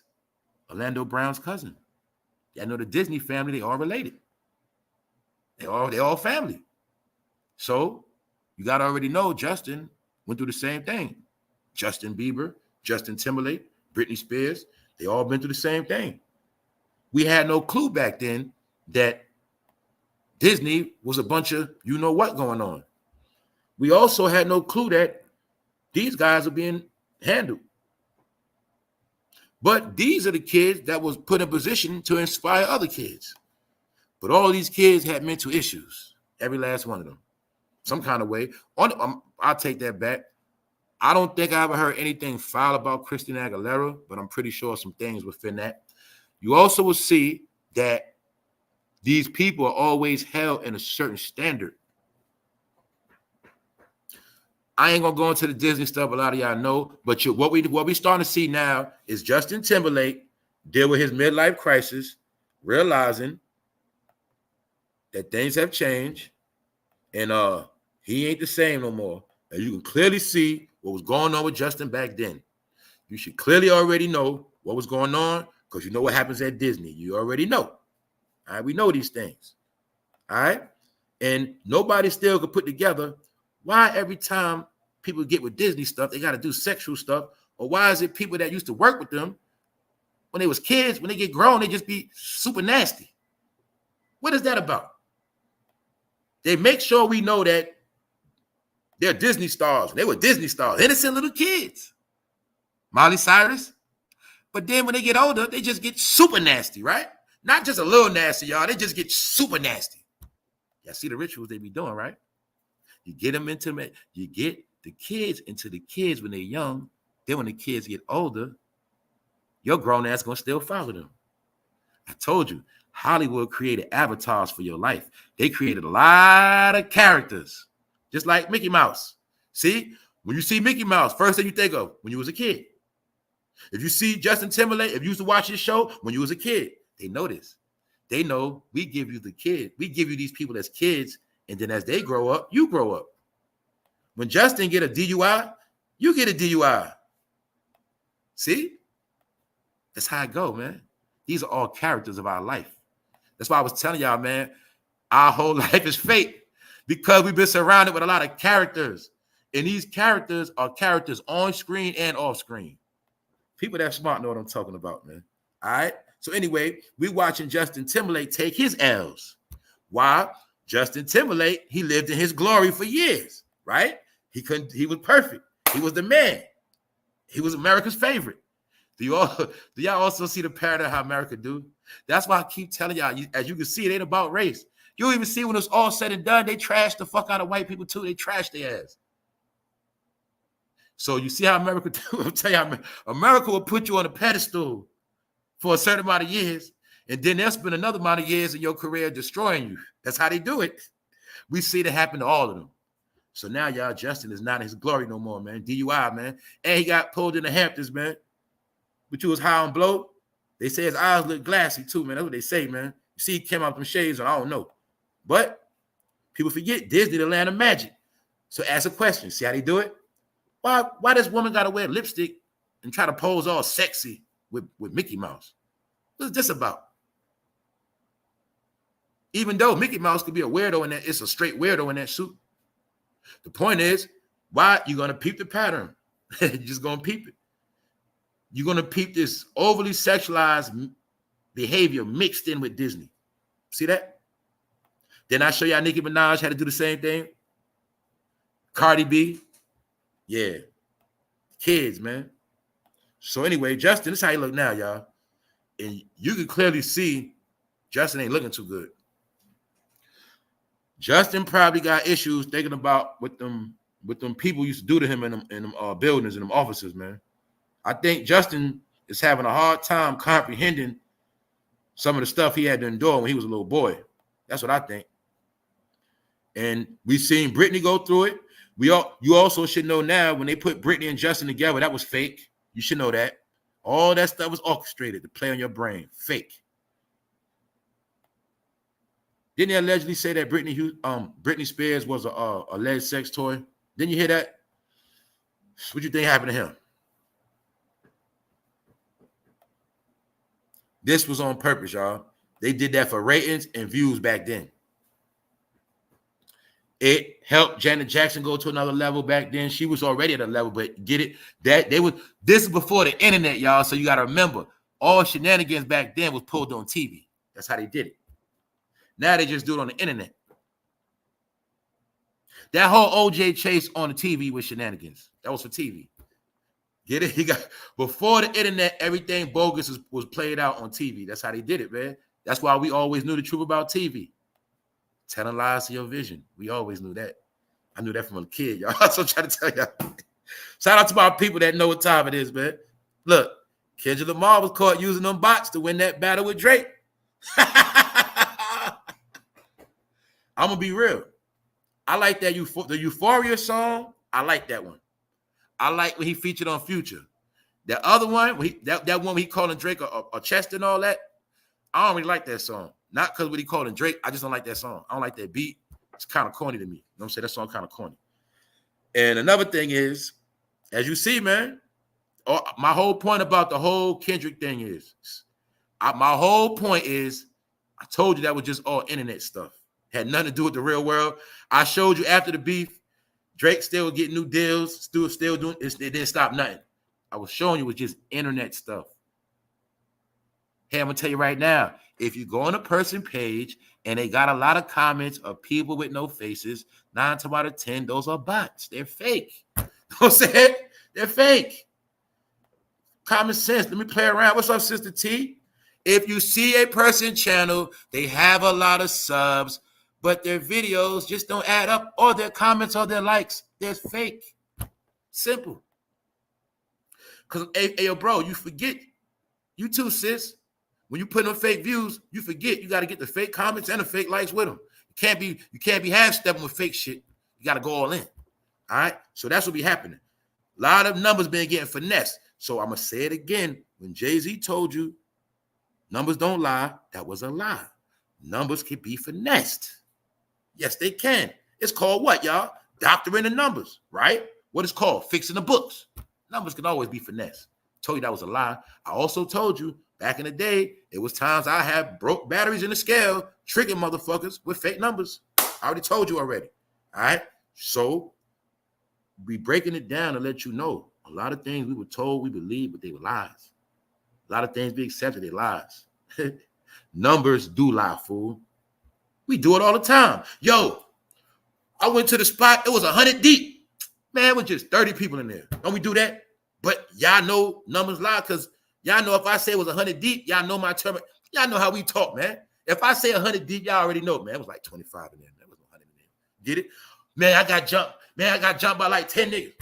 Orlando Brown's cousin. Y'all know the Disney family, they all related. They all family. So you got to already know Justin went through the same thing. Justin Bieber, Justin Timberlake, Britney Spears, they all been through the same thing. We had no clue back then that Disney was a bunch of you know what going on. We also had no clue that these guys are being handled. But these are the kids that was put in position to inspire other kids. But all these kids had mental issues, every last one of them. Some kind of way. I'll take that back. I don't think I ever heard anything foul about Christina Aguilera, but I'm pretty sure some things within that. You also will see that these people are always held in a certain standard. I ain't gonna go into the Disney stuff. A lot of y'all know, but what we starting to see now is Justin Timberlake deal with his midlife crisis, realizing that things have changed, and he ain't the same no more. And you can clearly see what was going on with Justin back then. You should clearly already know what was going on because you know what happens at Disney. You already know. All right, we know these things. All right, and nobody still could put together why every time people get with Disney stuff, they got to do sexual stuff, or why is it people that used to work with them when they was kids, when they get grown, they just be super nasty? What is that about? They make sure we know that they're Disney stars. They were Disney stars, innocent little kids. Miley Cyrus. But then when they get older, they just get super nasty, right? Not just a little nasty, y'all. They just get super nasty. Y'all see the rituals they be doing, right? You get them intimate. You get the kids into the kids when they're young. Then when the kids get older, your grown ass gonna still follow them. I told you, Hollywood created avatars for your life. They created a lot of characters, just like Mickey Mouse. See, when you see Mickey Mouse, first thing you think of when you was a kid. If you see Justin Timberlake, if you used to watch his show when you was a kid, they know this. They know we give you the kid. We give you these people as kids, and then as they grow up, you grow up. When Justin get a DUI, you get a DUI. See? That's how it go, man. These are all characters of our life. That's why I was telling y'all, man, our whole life is fake because we've been surrounded with a lot of characters. And these characters are characters on screen and off screen. People that smart know what I'm talking about, man. All right? So anyway, we watching Justin Timberlake take his L's. Why? Justin Timberlake, he lived in his glory for years, right? He was perfect. He was the man. He was America's favorite. Do y'all also see the pattern of how America do? That's why I keep telling y'all, as you can see, it ain't about race. You'll even see when it's all said and done, they trash the fuck out of white people too. They trash their ass. So you see how America do? I'll tell you, America will put you on a pedestal for a certain amount of years, and then they'll spend another amount of years in your career destroying you. That's how they do it. We see it happen to all of them. So now, y'all, Justin is not in his glory no more, man. DUI, man. And he got pulled in the Hamptons, man. But you was high on blow. They say his eyes look glassy, too, man. That's what they say, man. You see, he came out from shades, and I don't know. But people forget Disney, the land of magic. So ask a question. See how they do it? Why this woman got to wear lipstick and try to pose all sexy with Mickey Mouse? What's this about? Even though Mickey Mouse could be a weirdo in that, it's a straight weirdo in that suit. The point is, why you gonna peep the pattern? You're just gonna peep it. You're gonna peep this overly sexualized behavior mixed in with Disney. See that? Then I show y'all Nicki Minaj had to do the same thing. Cardi B. Yeah. Kids, man. So anyway, Justin, this is how you look now, y'all. And you can clearly see Justin ain't looking too good. Justin probably got issues thinking about what them people used to do to him in them buildings and them offices, man. I think Justin is having a hard time comprehending some of the stuff he had to endure when he was a little boy. That's what I think. And we've seen Brittany go through it. You also should know now when they put Brittany and Justin together, that was fake. You should know that. All that stuff was orchestrated to play on your brain. Fake. Didn't they allegedly say that Britney Spears was a alleged sex toy? Didn't you hear that? What you think happened to him? This was on purpose, y'all. They did that for ratings and views back then. It helped Janet Jackson go to another level back then. She was already at a level, but get it? This is before the internet, y'all. So you got to remember, all shenanigans back then was pulled on TV. That's how they did it. Now they just do it on the internet. That whole OJ chase on the TV was shenanigans. That was for TV. Get it? Before the internet, everything bogus was played out on TV. That's how they did it, man. That's why we always knew the truth about TV. Telling lies to your vision. We always knew that. I knew that from a kid, y'all. So I'm trying to tell y'all. Shout out to my people that know what time it is, man. Look, Kendrick Lamar was caught using them bots to win that battle with Drake. I'm going to be real. I like that the Euphoria song. I like that one. I like when he featured on Future. That other one, that one he calling Drake a chest and all that, I don't really like that song. Not because what he calling Drake, I just don't like that song. I don't like that beat. It's kind of corny to me. You know what I'm saying? That song kind of corny. And another thing is, as you see, man, my whole point about the whole Kendrick thing is, my whole point is, I told you that was just all internet stuff. Had nothing to do with the real world. I showed you after the beef, Drake still getting new deals, still doing it. It didn't stop nothing. I was showing you it was just internet stuff. Hey, I'm gonna tell you right now, if you go on a person page and they got a lot of comments of people with no faces, 9 times out of 10, those are bots. They're fake. You know what I'm saying? They're fake. Common sense. Let me play around. What's up, Sister T? If you see a person channel, they have a lot of subs, but their videos just don't add up, or their comments or their likes, they're fake. Simple. Because, hey, yo, bro, you forget. You too, sis. When you put in fake views, you forget you got to get the fake comments and the fake likes with them. You can't be half-stepping with fake shit. You got to go all in. All right? So that's what be happening. A lot of numbers been getting finessed. So I'm going to say it again. When Jay-Z told you numbers don't lie, that was a lie. Numbers can be finessed. Yes, they can. It's called what, y'all? Doctoring the numbers, right? What it's called? Fixing the books. Numbers can always be finessed. Told you that was a lie. I also told you back in the day, it was times I had broke batteries in the scale, tricking motherfuckers with fake numbers. I already told you already. All right? So we breaking it down to let you know a lot of things we were told we believed, but they were lies. A lot of things we accepted, they lies. Numbers do lie, fool. We do it all the time. Yo, I went to the spot. It was 100 deep. Man, it was just 30 people in there. Don't we do that? But y'all know numbers lie because y'all know if I say it was 100 deep, y'all know my term. Y'all know how we talk, man. If I say 100 deep, y'all already know, man. It was like 25 in there. There was 100 in there. Get it? Man, I got jumped. Man, I got jumped by like 10 niggas.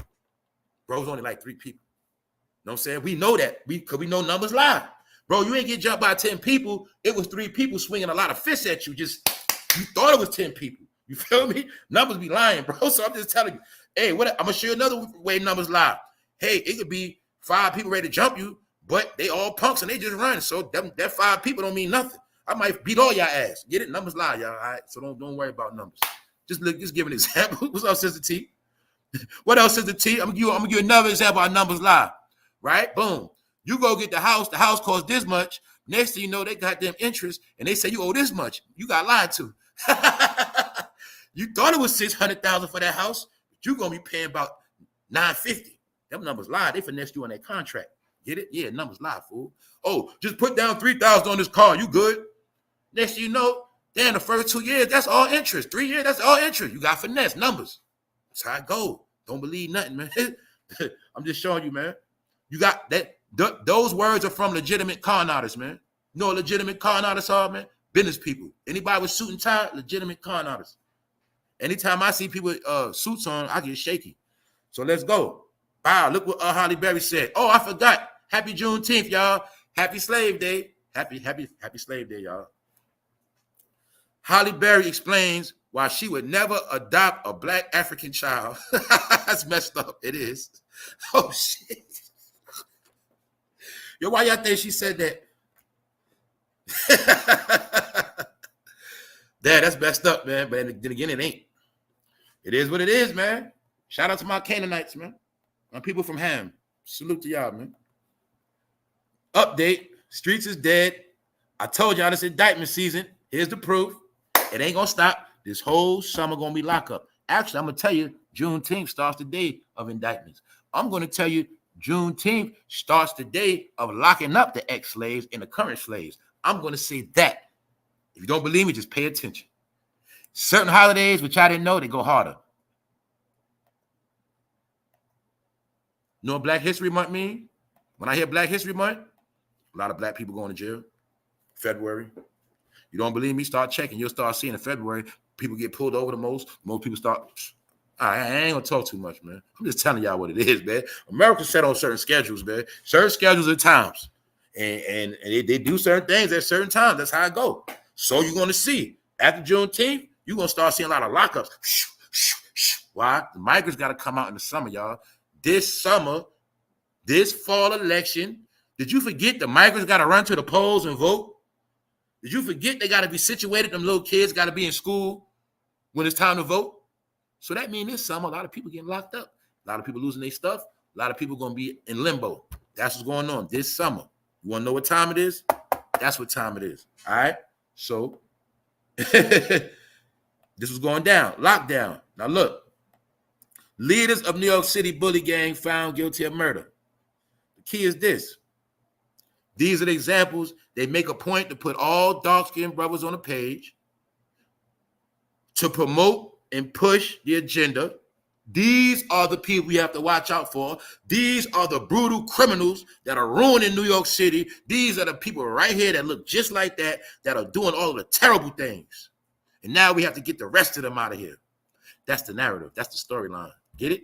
Bro, it was only like 3 people. You know what I'm saying? We know that. Because we know numbers lie. Bro, you ain't get jumped by 10 people. It was 3 people swinging a lot of fists at you. Just, you thought it was 10 people. You feel me? Numbers be lying, bro. So I'm just telling you. Hey, I'm going to show you another way numbers lie. Hey, it could be 5 people ready to jump you, but they all punks and they just run. So that 5 people don't mean nothing. I might beat all y'all ass. Get it? Numbers lie, y'all. All right? So don't worry about numbers. Just give an example. What's up, Sister T? What else, Sister T? I'm gonna give you another example how numbers lie. Right? Boom. You go get the house costs this much. Next thing you know, they got them interest and they say you owe this much. You got lied to. You thought it was $600,000 for that house, but you're gonna be paying about $950. Them numbers lie. They finessed you on that contract. Get it? Yeah, numbers lie, fool. Oh, just put down $3,000 on this car. You good? Next thing you know, damn, the first 2 years, that's all interest. 3 years, that's all interest. You got finesse numbers. That's how it go. Don't believe nothing, man. I'm just showing you, man. You got that. Those words are from legitimate con artists, man. You know what legitimate con artists are, man? Business people. Anybody with suit and tie, legitimate con artists. Anytime I see people with suits on, I get shaky. So let's go. Wow, look what Holly Berry said. Oh, I forgot. Happy Juneteenth, y'all. Happy Slave Day. Happy Slave Day, y'all. Holly Berry explains why she would never adopt a Black African child. That's messed up. It is. Oh, shit. Yo, why y'all think she said that? Dad, that's messed up, man. But then again, it ain't. It is what it is, man. Shout out to my Canaanites, man. My people from Ham. Salute to y'all, man. Update. Streets is dead. I told y'all this indictment season. Here's the proof. It ain't gonna stop. This whole summer gonna be lockup. Actually, I'm gonna tell you, Juneteenth starts the day of indictments. I'm gonna tell you, Juneteenth starts the day of locking up the ex-slaves and the current slaves. I'm gonna say that. If you don't believe me, just pay attention. Certain holidays, which I didn't know, they go harder. You know what Black History Month mean? When I hear Black History Month, a lot of Black people going to jail. February. You don't believe me? Start checking. You'll start seeing in February, people get pulled over the most. Most people start. I ain't gonna talk too much, man. I'm just telling y'all what it is, man. America's set on certain schedules, man. Certain schedules at times. And they do certain things at certain times. That's how it go. So you're gonna see. After Juneteenth, you're gonna start seeing a lot of lockups. Why? The migrants gotta come out in the summer, y'all. This summer, this fall election, did you forget the migrants gotta run to the polls and vote? Did you forget they gotta be situated? Them little kids gotta be in school when it's time to vote? So that means this summer, a lot of people getting locked up. A lot of people losing their stuff. A lot of people going to be in limbo. That's what's going on this summer. You want to know what time it is? That's what time it is. All right? So this was going down. Lockdown. Now look. Leaders of New York City bully gang found guilty of murder. The key is this. These are the examples. They make a point to put all dark-skinned brothers on a page to promote and push the agenda. These are the people we have to watch out for. These are the brutal criminals that are ruining New York City. These are the people right here that look just like that are doing all of the terrible things. And now we have to get the rest of them out of here. That's the narrative. That's the storyline. Get it?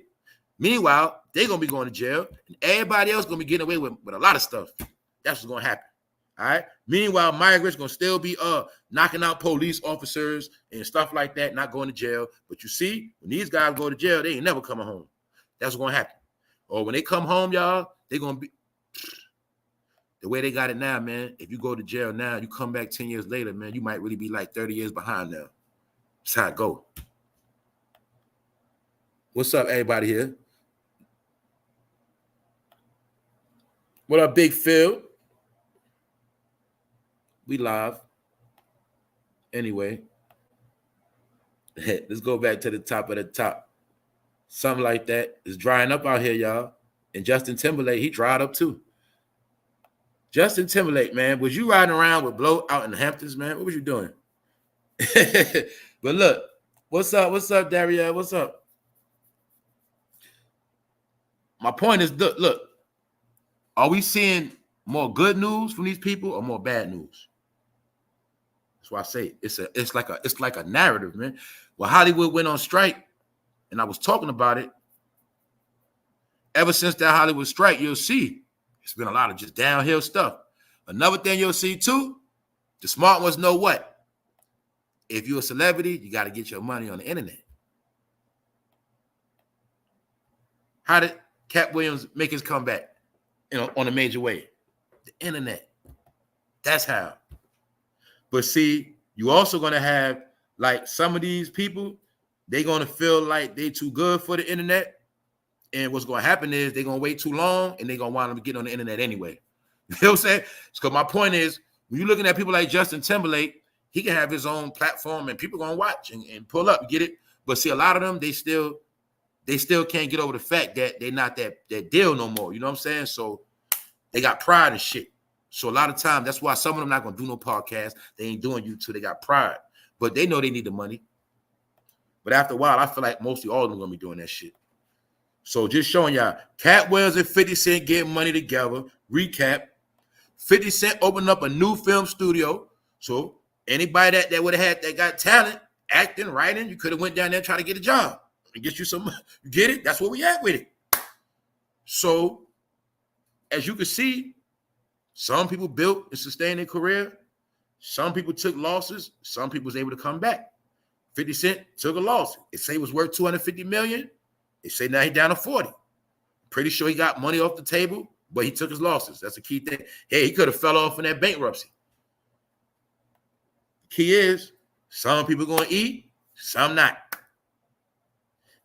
Meanwhile, they're going to be going to jail, and everybody else going to be getting away with a lot of stuff. That's what's going to happen. All right. Meanwhile, migrants gonna still be knocking out police officers and stuff like that, not going to jail. But you see, when these guys go to jail, they ain't never coming home. That's what's gonna happen. Or when they come home, y'all, they're gonna be the way they got it now, man. If you go to jail now, you come back 10 years later, man, you might really be like 30 years behind now. That's how it go. What's up, everybody here? What up, Big Phil? We live. Anyway, let's go back to the top of the top. Something like that is drying up out here, y'all. And Justin Timberlake, he dried up too. Justin Timberlake, man, was you riding around with Blow out in the Hamptons, man? What was you doing? But look, what's up? What's up, Daria? What's up? My point is, look, are we seeing more good news from these people or more bad news? That's why I say it's like a narrative, man. Well, Hollywood went on strike, and I was talking about it. Ever since that Hollywood strike, you'll see it's been a lot of just downhill stuff. Another thing you'll see too, the smart ones know what? If you're a celebrity, you got to get your money on the internet. How did Cat Williams make his comeback, on a major way? The internet. That's how. But see, you also going to have, like, some of these people, they're going to feel like they too good for the internet. And what's going to happen is they're going to wait too long, and they're going to wind up getting on the internet anyway. You know what I'm saying? Because my point is, when you're looking at people like Justin Timberlake, he can have his own platform, and people going to watch and pull up, get it? But see, a lot of them, they still can't get over the fact that they're not that deal no more. You know what I'm saying? So they got pride and shit. So a lot of times, that's why some of them not going to do no podcast. They ain't doing YouTube. They got pride. But they know they need the money. But after a while, I feel like mostly all of them going to be doing that shit. So just showing y'all, Cat Williams and 50 Cent getting money together. Recap. 50 Cent opened up a new film studio. So anybody that would have had, that got talent, acting, writing, you could have went down there and tried to get a job and get you some. You get it? That's where we at with it. So as you can see, some people built and sustained their career. Some people took losses. Some people was able to come back. 50 Cent took a loss. They say it was worth $250 million. They say now he's down to 40. Pretty sure he got money off the table, but he took his losses. That's the key thing. Hey, he could have fell off in that bankruptcy. The key is, some people going to eat, some not.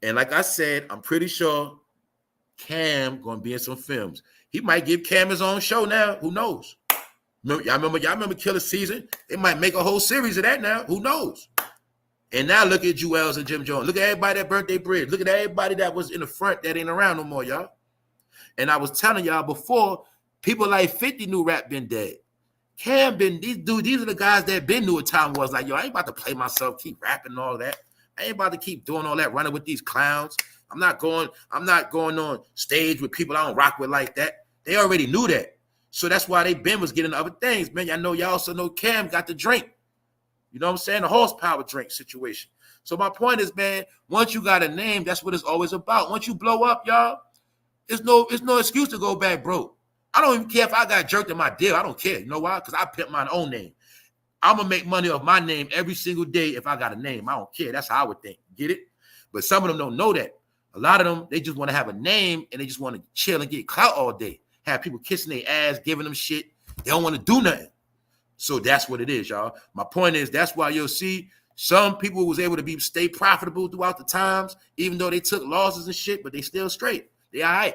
And like I said, I'm pretty sure Cam going to be in some films. He might give Cam his own show now. Who knows? Y'all remember Killer Season? They might make a whole series of that now. Who knows? And now look at Jewels and Jim Jones. Look at everybody that burnt their bridge. Look at everybody that was in the front that ain't around no more, y'all. And I was telling y'all before, people like 50 knew rap been dead. Cam been, these are the guys that been knew a time was like, yo, I ain't about to play myself, keep rapping and all that. I ain't about to keep doing all that, running with these clowns. I'm not going on stage with people I don't rock with like that. They already knew that. So that's why they been was getting other things, man. Y'all also know Cam got the drink. You know what I'm saying? The horsepower drink situation. So my point is, man, once you got a name, that's what it's always about. Once you blow up, y'all, it's no excuse to go back broke. I don't even care if I got jerked in my deal. I don't care. You know why? Because I pimp my own name. I'm going to make money off my name every single day if I got a name. I don't care. That's how I would think. Get it? But some of them don't know that. A lot of them, they just want to have a name and they just want to chill and get clout all day. Have people kissing their ass, giving them shit. They don't want to do nothing. So that's what it is, y'all. My point is, that's why you'll see some people was able to stay profitable throughout the times, even though they took losses and shit, but they still straight. They all right.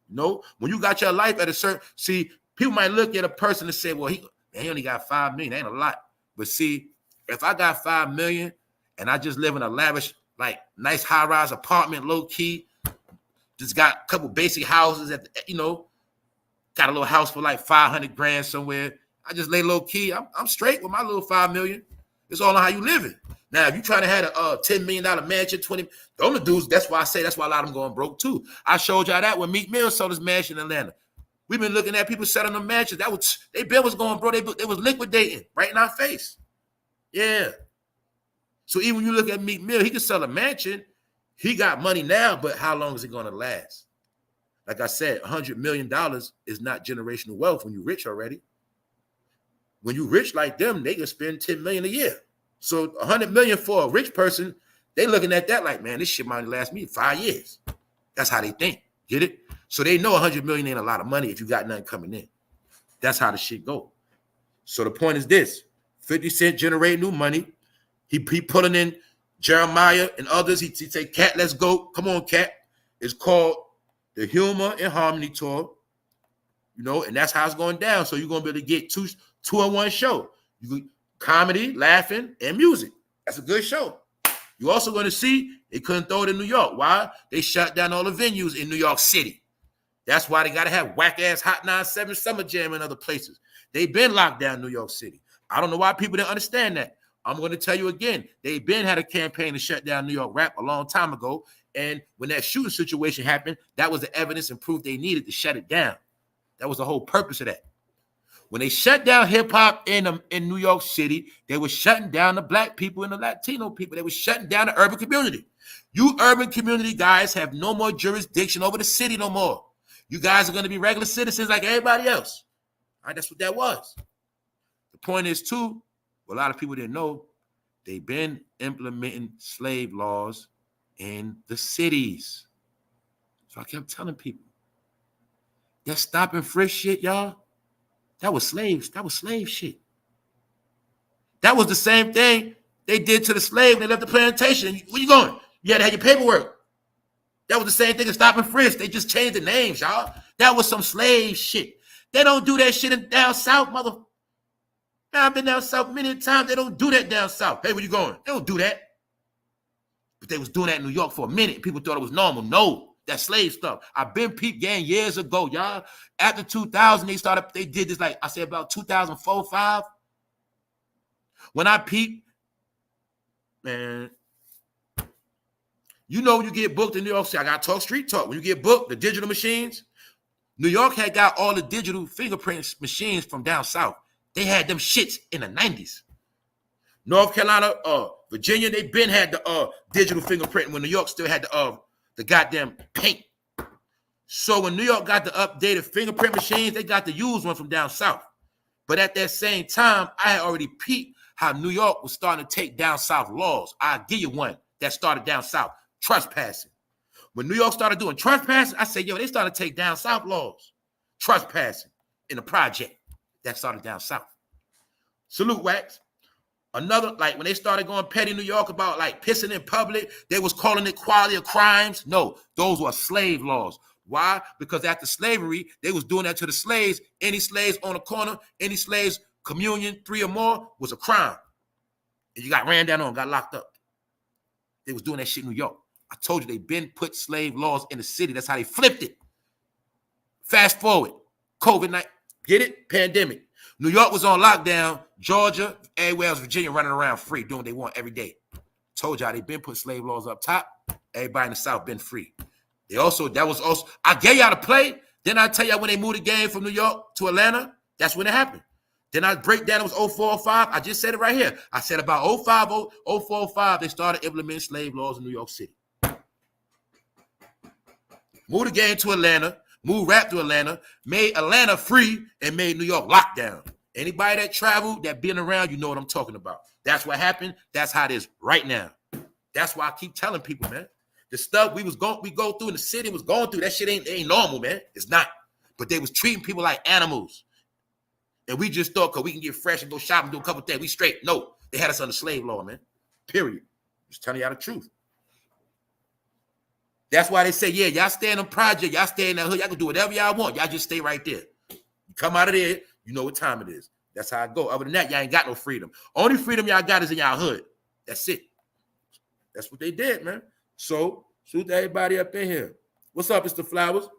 You know, when you got your life at a certain, see, people might look at a person and say, well, he only got 5 million. That ain't a lot. But see, if I got 5 million and I just live in a lavish, like nice high-rise apartment, low-key, just got a couple basic houses at the, got a little house for like 500 grand somewhere. I just lay low key. I'm straight with my little 5 million. It's all on how you living. Now, if you trying to have a $10 million mansion, 20, the only dudes, that's why a lot of them going broke too. I showed y'all that when Meek Mill sold his mansion in Atlanta. We've been looking at people selling them mansions. They bill was going broke. They was liquidating right in our face. Yeah. So even when you look at Meek Mill, he can sell a mansion. He got money now, but how long is it going to last? Like I said, $100 million is not generational wealth when you're rich already. When you rich like them, they can spend $10 million a year. So $100 million for a rich person, they looking at that like, man, this shit might last me 5 years. That's how they think. Get it? So they know $100 million ain't a lot of money if you got nothing coming in. That's how the shit go. So the point is this: 50 Cent generate new money. He pulling in Jeremiah and others. He say, Cat, let's go. Come on, Cat. It's called the Humor and Harmony Tour. And that's how it's going down. So you're going to be able to get two in one show. You comedy, laughing, and music. That's a good show. You're also going to see they couldn't throw it in New York. Why? They shut down all the venues in New York City. That's why they got to have whack-ass Hot 97 Summer Jam and other places. They've been locked down in New York City. I don't know why people didn't understand that. I'm going to tell you again, they've been had a campaign to shut down New York rap a long time ago. And when that shooting situation happened, that was the evidence and proof they needed to shut it down. That was the whole purpose of that. When they shut down hip hop in New York City, they were shutting down the black people and the Latino people. They were shutting down the urban community. You urban community guys have no more jurisdiction over the city no more. You guys are going to be regular citizens like everybody else. All right, that's what that was. The point is, too, what a lot of people didn't know, they've been implementing slave laws in the cities. So I kept telling people, that stop and frisk shit, y'all, that was slaves. That was slave shit. That was the same thing they did to the slave when they left the plantation. Where you going? You had to have your paperwork. That was the same thing as stop and frisk. They just changed the names, y'all. That was some slave shit. They don't do that shit down south, mother. I've been down south many times. They don't do that down south. Hey, where you going? They don't do that. But they was doing that in New York for a minute. People thought it was normal. No, that's slave stuff. I've been peep gang years ago, y'all. After 2000, they did this, like I said, about 2004, 5. When I peeped, man, you know when you get booked in New York City, I got to talk street talk. When you get booked, the digital machines, New York had got all the digital fingerprint machines from down south. They had them shits in the 90s. North Carolina, Virginia, they been had the digital fingerprint when New York still had the goddamn paint. So when New York got the updated fingerprint machines, they got the used one from down south. But at that same time, I had already peeped how New York was starting to take down south laws. I'll give you one that started down south, trespassing. When New York started doing trespassing, I said, yo, they started to take down south laws. Trespassing in the project. That started down south. Salute, Wax. Another, like when they started going petty New York about like pissing in public, they was calling it quality of crimes. No, those were slave laws. Why? Because after slavery, they was doing that to the slaves. Any slaves on a corner, any slaves communion, 3 or more was a crime. And you got ran down on, got locked up. They was doing that shit in New York. I told you they been put slave laws in the city. That's how they flipped it. Fast forward, COVID-19, get it? Pandemic. New York was on lockdown. Georgia, everywhere else, Virginia running around free, doing what they want every day. Told y'all they been put slave laws up top. Everybody in the South been free. They also, that was also, I gave y'all the play. Then I tell y'all when they moved the game from New York to Atlanta, that's when it happened. Then I break down, it was 04, 05. I just said it right here. I said about 05, 04, 05, they started implementing slave laws in New York City. Moved the game to Atlanta, moved rap to Atlanta, made Atlanta free, and made New York lockdown. Anybody that traveled, that been around, you know what I'm talking about. That's what happened. That's how it is right now. That's why I keep telling people, man. The stuff we go through in the city was going through, that shit ain't normal, man. It's not. But they was treating people like animals. And we just thought, because we can get fresh and go shopping, do a couple things, we straight. No, they had us under slave law, man. Period. Just telling y'all the truth. That's why they say, yeah, y'all stay in the project, y'all stay in that hood, y'all can do whatever y'all want. Y'all just stay right there. You come out of there, you know what time it is. That's how I go. Other than that, y'all ain't got no freedom. Only freedom y'all got is in y'all hood. That's it. That's what they did, man. So, salute everybody up in here. What's up, Mr. Flowers?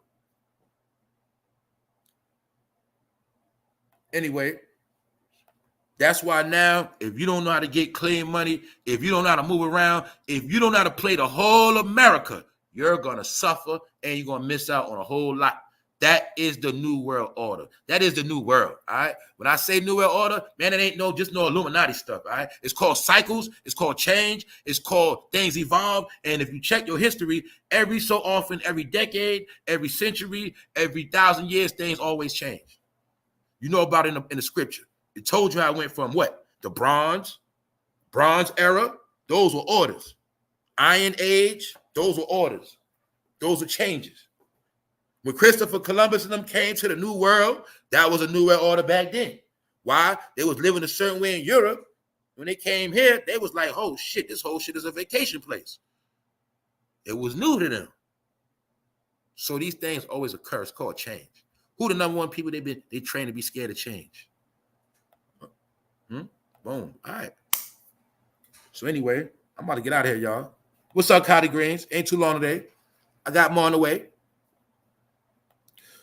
Anyway, that's why now, if you don't know how to get clean money, if you don't know how to move around, if you don't know how to play the whole America, you're going to suffer and you're going to miss out on a whole lot. That is the new world order. That is the new world, all right? When I say new world order, man, it ain't just no Illuminati stuff, all right? It's called cycles. It's called change. It's called things evolve. And if you check your history, every so often, every decade, every century, every 1,000 years, things always change. You know about it in the scripture. It told you how it went from what? The bronze era, those were orders. Iron Age, those were orders. Those were changes. When Christopher Columbus and them came to the New World, that was a New World order back then. Why? They was living a certain way in Europe. When they came here, they was like, oh shit, this whole shit is a vacation place. It was new to them. So these things always occur. It's called change. Who the number one people they trained to be scared of change? Boom. All right. So anyway, I'm about to get out of here, y'all. What's up, KATT Greens? Ain't too long today. I got more on the way.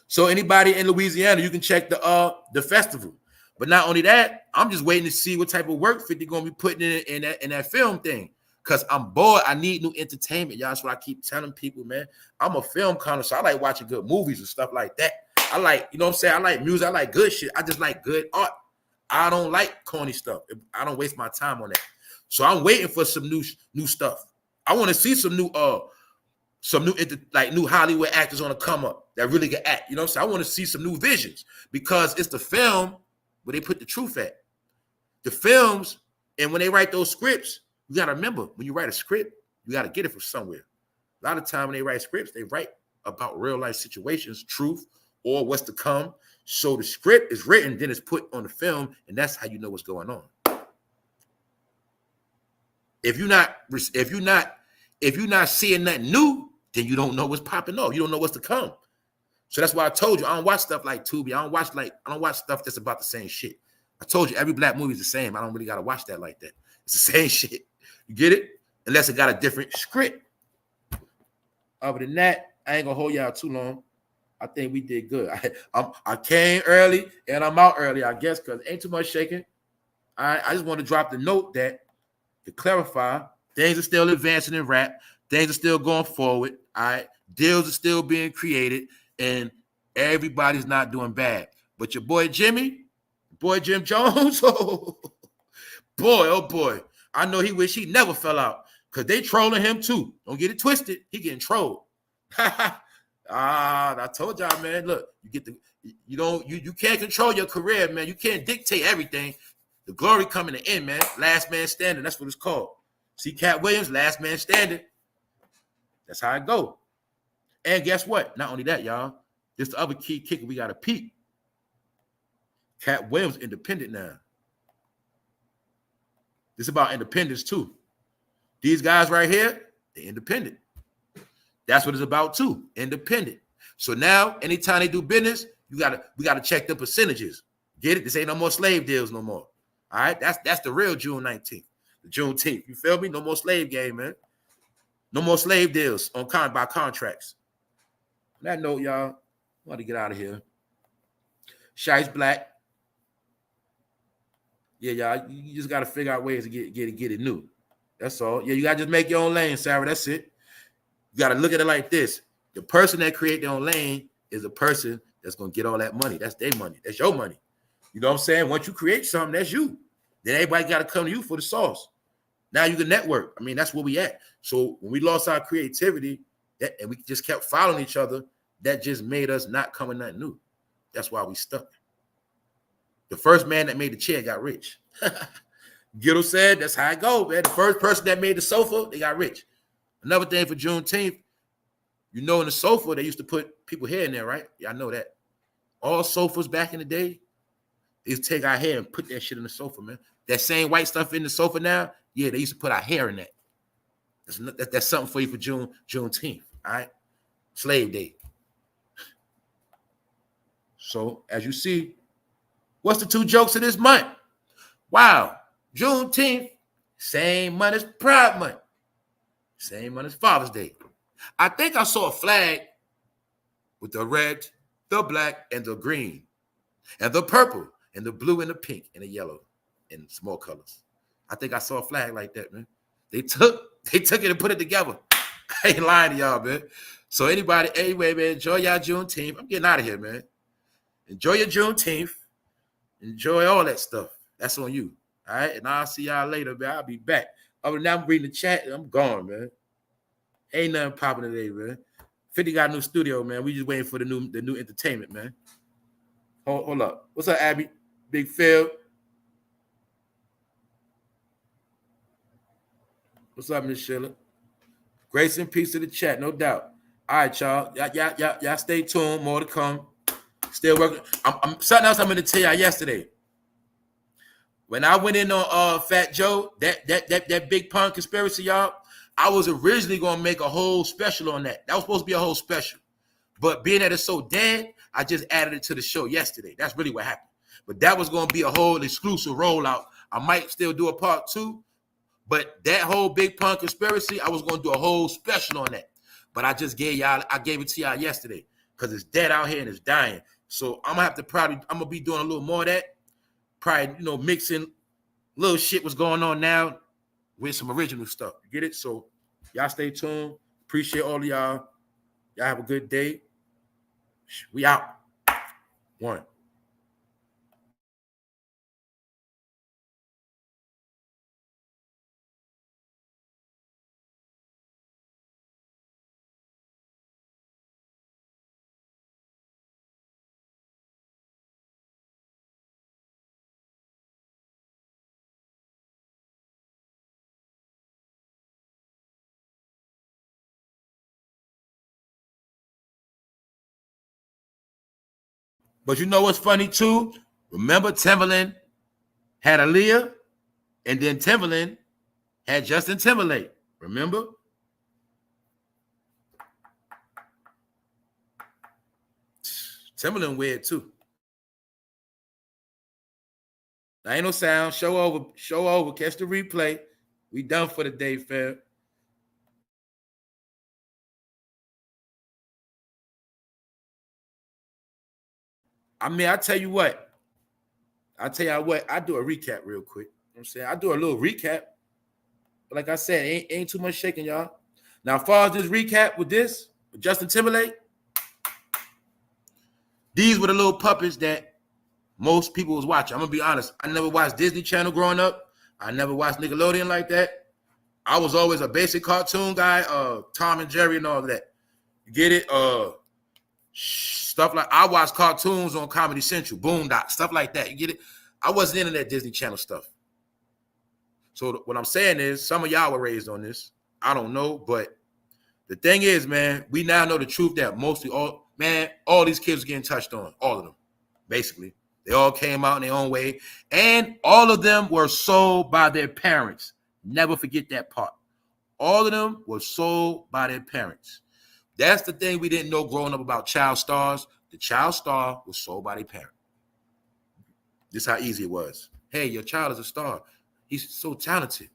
So anybody in Louisiana, you can check the festival. But not only that, I'm just waiting to see what type of work fit they're gonna be putting in that film thing. Cause I'm bored. I need new entertainment, y'all. That's what I keep telling people, man. I'm a film connoisseur. I like watching good movies and stuff like that. I like, you know what I'm saying? I like music. I like good shit. I just like good art. I don't like corny stuff. I don't waste my time on that. So I'm waiting for some new stuff. I want to see some new new Hollywood actors on the come up that really can act. You know what I'm saying? I want to see some new visions because it's the film where they put the truth at. The films, and when they write those scripts, you got to remember, when you write a script, you got to get it from somewhere. A lot of time when they write scripts, they write about real life situations, truth, or what's to come. So the script is written, then it's put on the film, and that's how you know what's going on. If you're not seeing nothing new, then you don't know what's popping off. You don't know what's to come. So that's why I told you I don't watch stuff like Tubi. I don't watch stuff that's about the same shit. I told you every black movie is the same. I don't really gotta watch that like that. It's the same shit. You get it? Unless it got a different script. Other than that, I ain't gonna hold y'all too long. I think we did good. I came early and I'm out early, I guess, because ain't too much shaking. I just want to drop the note that to clarify, things are still advancing in rap. Things are still going forward. All right. Deals are still being created, and everybody's not doing bad. But your boy Jimmy, boy Jim Jones, oh boy. I know he wish he never fell out because they trolling him too. Don't get it twisted. He getting trolled. I told y'all, man. Look, you can't control your career, man. You can't dictate everything. The glory come in the end, man. Last man standing. That's what it's called. See Katt Williams, last man standing. That's how it go. And guess what? Not only that, y'all. This the other key kicker we got to peep. Katt Williams independent now. This is about independence too. These guys right here, they're independent. That's what it's about too. Independent. So now, anytime they do business, we gotta check the percentages. Get it? This ain't no more slave deals no more. All right, that's the real June 19th, the Juneteenth. You feel me? No more slave game, man. No more slave deals by contracts. On that note, y'all, I want to get out of here. Shice Black. Yeah, y'all, you just gotta figure out ways to get it new. That's all. Yeah, you gotta just make your own lane, Sarah. That's it. You gotta look at it like this: the person that create their own lane is the person that's gonna get all that money. That's their money. That's your money. You know what I'm saying? Once you create something, that's you. Then everybody got to come to you for the sauce. Now you can network. I mean, that's where we at. So when we lost our creativity and we just kept following each other, that just made us not come with nothing new. That's why we stuck. The first man that made the chair got rich. Ghetto said, that's how it go, man. The first person that made the sofa, they got rich. Another thing for Juneteenth, you know, in the sofa, they used to put people hair in there, right? Yeah, I know that. All sofas back in the day, they used to take our hair and put that shit in the sofa, man. That same white stuff in the sofa now, yeah, they used to put our hair in that. That's something for you for Juneteenth, all right? Slave Day. So, as you see, what's the two jokes of this month? Wow, Juneteenth, same month as Pride Month, same month as Father's Day. I think I saw a flag with the red, the black, and the green, and the purple, and the blue, and the pink, and the yellow, and some more colors. I think I saw a flag like that, man. They took it and put it together. I ain't lying to y'all, man. So anyway, man, enjoy y'all Juneteenth. I'm getting out of here, man. Enjoy your Juneteenth. Enjoy all that stuff. That's on you. All right. And I'll see y'all later, man. I'll be back. Other than that, I'm reading the chat and I'm gone, man. Ain't nothing popping today, man. 50 got a new studio, man. We just waiting for the new entertainment, man. Hold up. What's up, Abby? Big Phil. What's up, Miss Sheila? Grace and peace to the chat, no doubt. All right, y'all. Y'all stay tuned. More to come. Still working. I'm something else I'm going to tell y'all yesterday. When I went in on Fat Joe, that big pun conspiracy, y'all, I was originally going to make a whole special on that. That was supposed to be a whole special. But being that it's so dead, I just added it to the show yesterday. That's really what happened. But that was going to be a whole exclusive rollout. I might still do a part 2. But that whole big pun conspiracy, I was going to do a whole special on that. But I gave it to y'all yesterday because it's dead out here and it's dying. So I'm going to be doing a little more of that. Probably, mixing little shit what's going on now with some original stuff. You get it? So y'all stay tuned. Appreciate all of y'all. Y'all have a good day. We out. One. But you know what's funny too? Remember Timberland had Aaliyah, and then Timberland had Justin Timberlake. Remember? Timberland weird too. There ain't no sound. Show over. Show over. Catch the replay. We done for the day, fam. I mean, I tell you what. I do a recap real quick. You know what I'm saying? I do a little recap. But like I said, ain't too much shaking, y'all. Now, as far as this recap with Justin Timberlake, these were the little puppets that most people was watching. I'm gonna be honest. I never watched Disney Channel growing up. I never watched Nickelodeon like that. I was always a basic cartoon guy, Tom and Jerry and all of that. You get it? Stuff like I watched cartoons on Comedy Central, Boondock, stuff like that. You get it? I wasn't into that Disney Channel stuff. So what I'm saying is, some of y'all were raised on this. I don't know, but the thing is, man, we now know the truth that mostly all these kids are getting touched on, all of them, basically. They all came out in their own way, and all of them were sold by their parents. Never forget that part. All of them were sold by their parents. That's the thing we didn't know growing up about child stars. The child star was sold by their parent. This is how easy it was. Hey, your child is a star. He's so talented.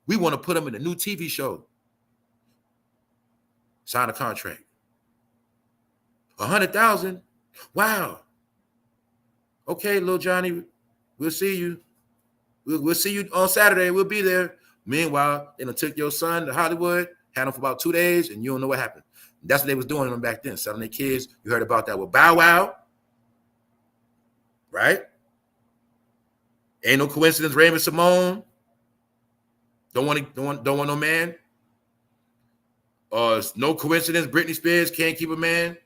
We want to put him in a new TV show. Sign a contract. 100,000. Wow. Okay, little Johnny, we'll see you. We'll see you on Saturday. We'll be there. Meanwhile, they done took your son to Hollywood, had him for about 2 days, and you don't know what happened. That's what they was doing to them back then, selling their kids. You heard about that with Bow Wow, right? Ain't no coincidence. Raymond Simone don't want no man. No coincidence. Britney Spears can't keep a man.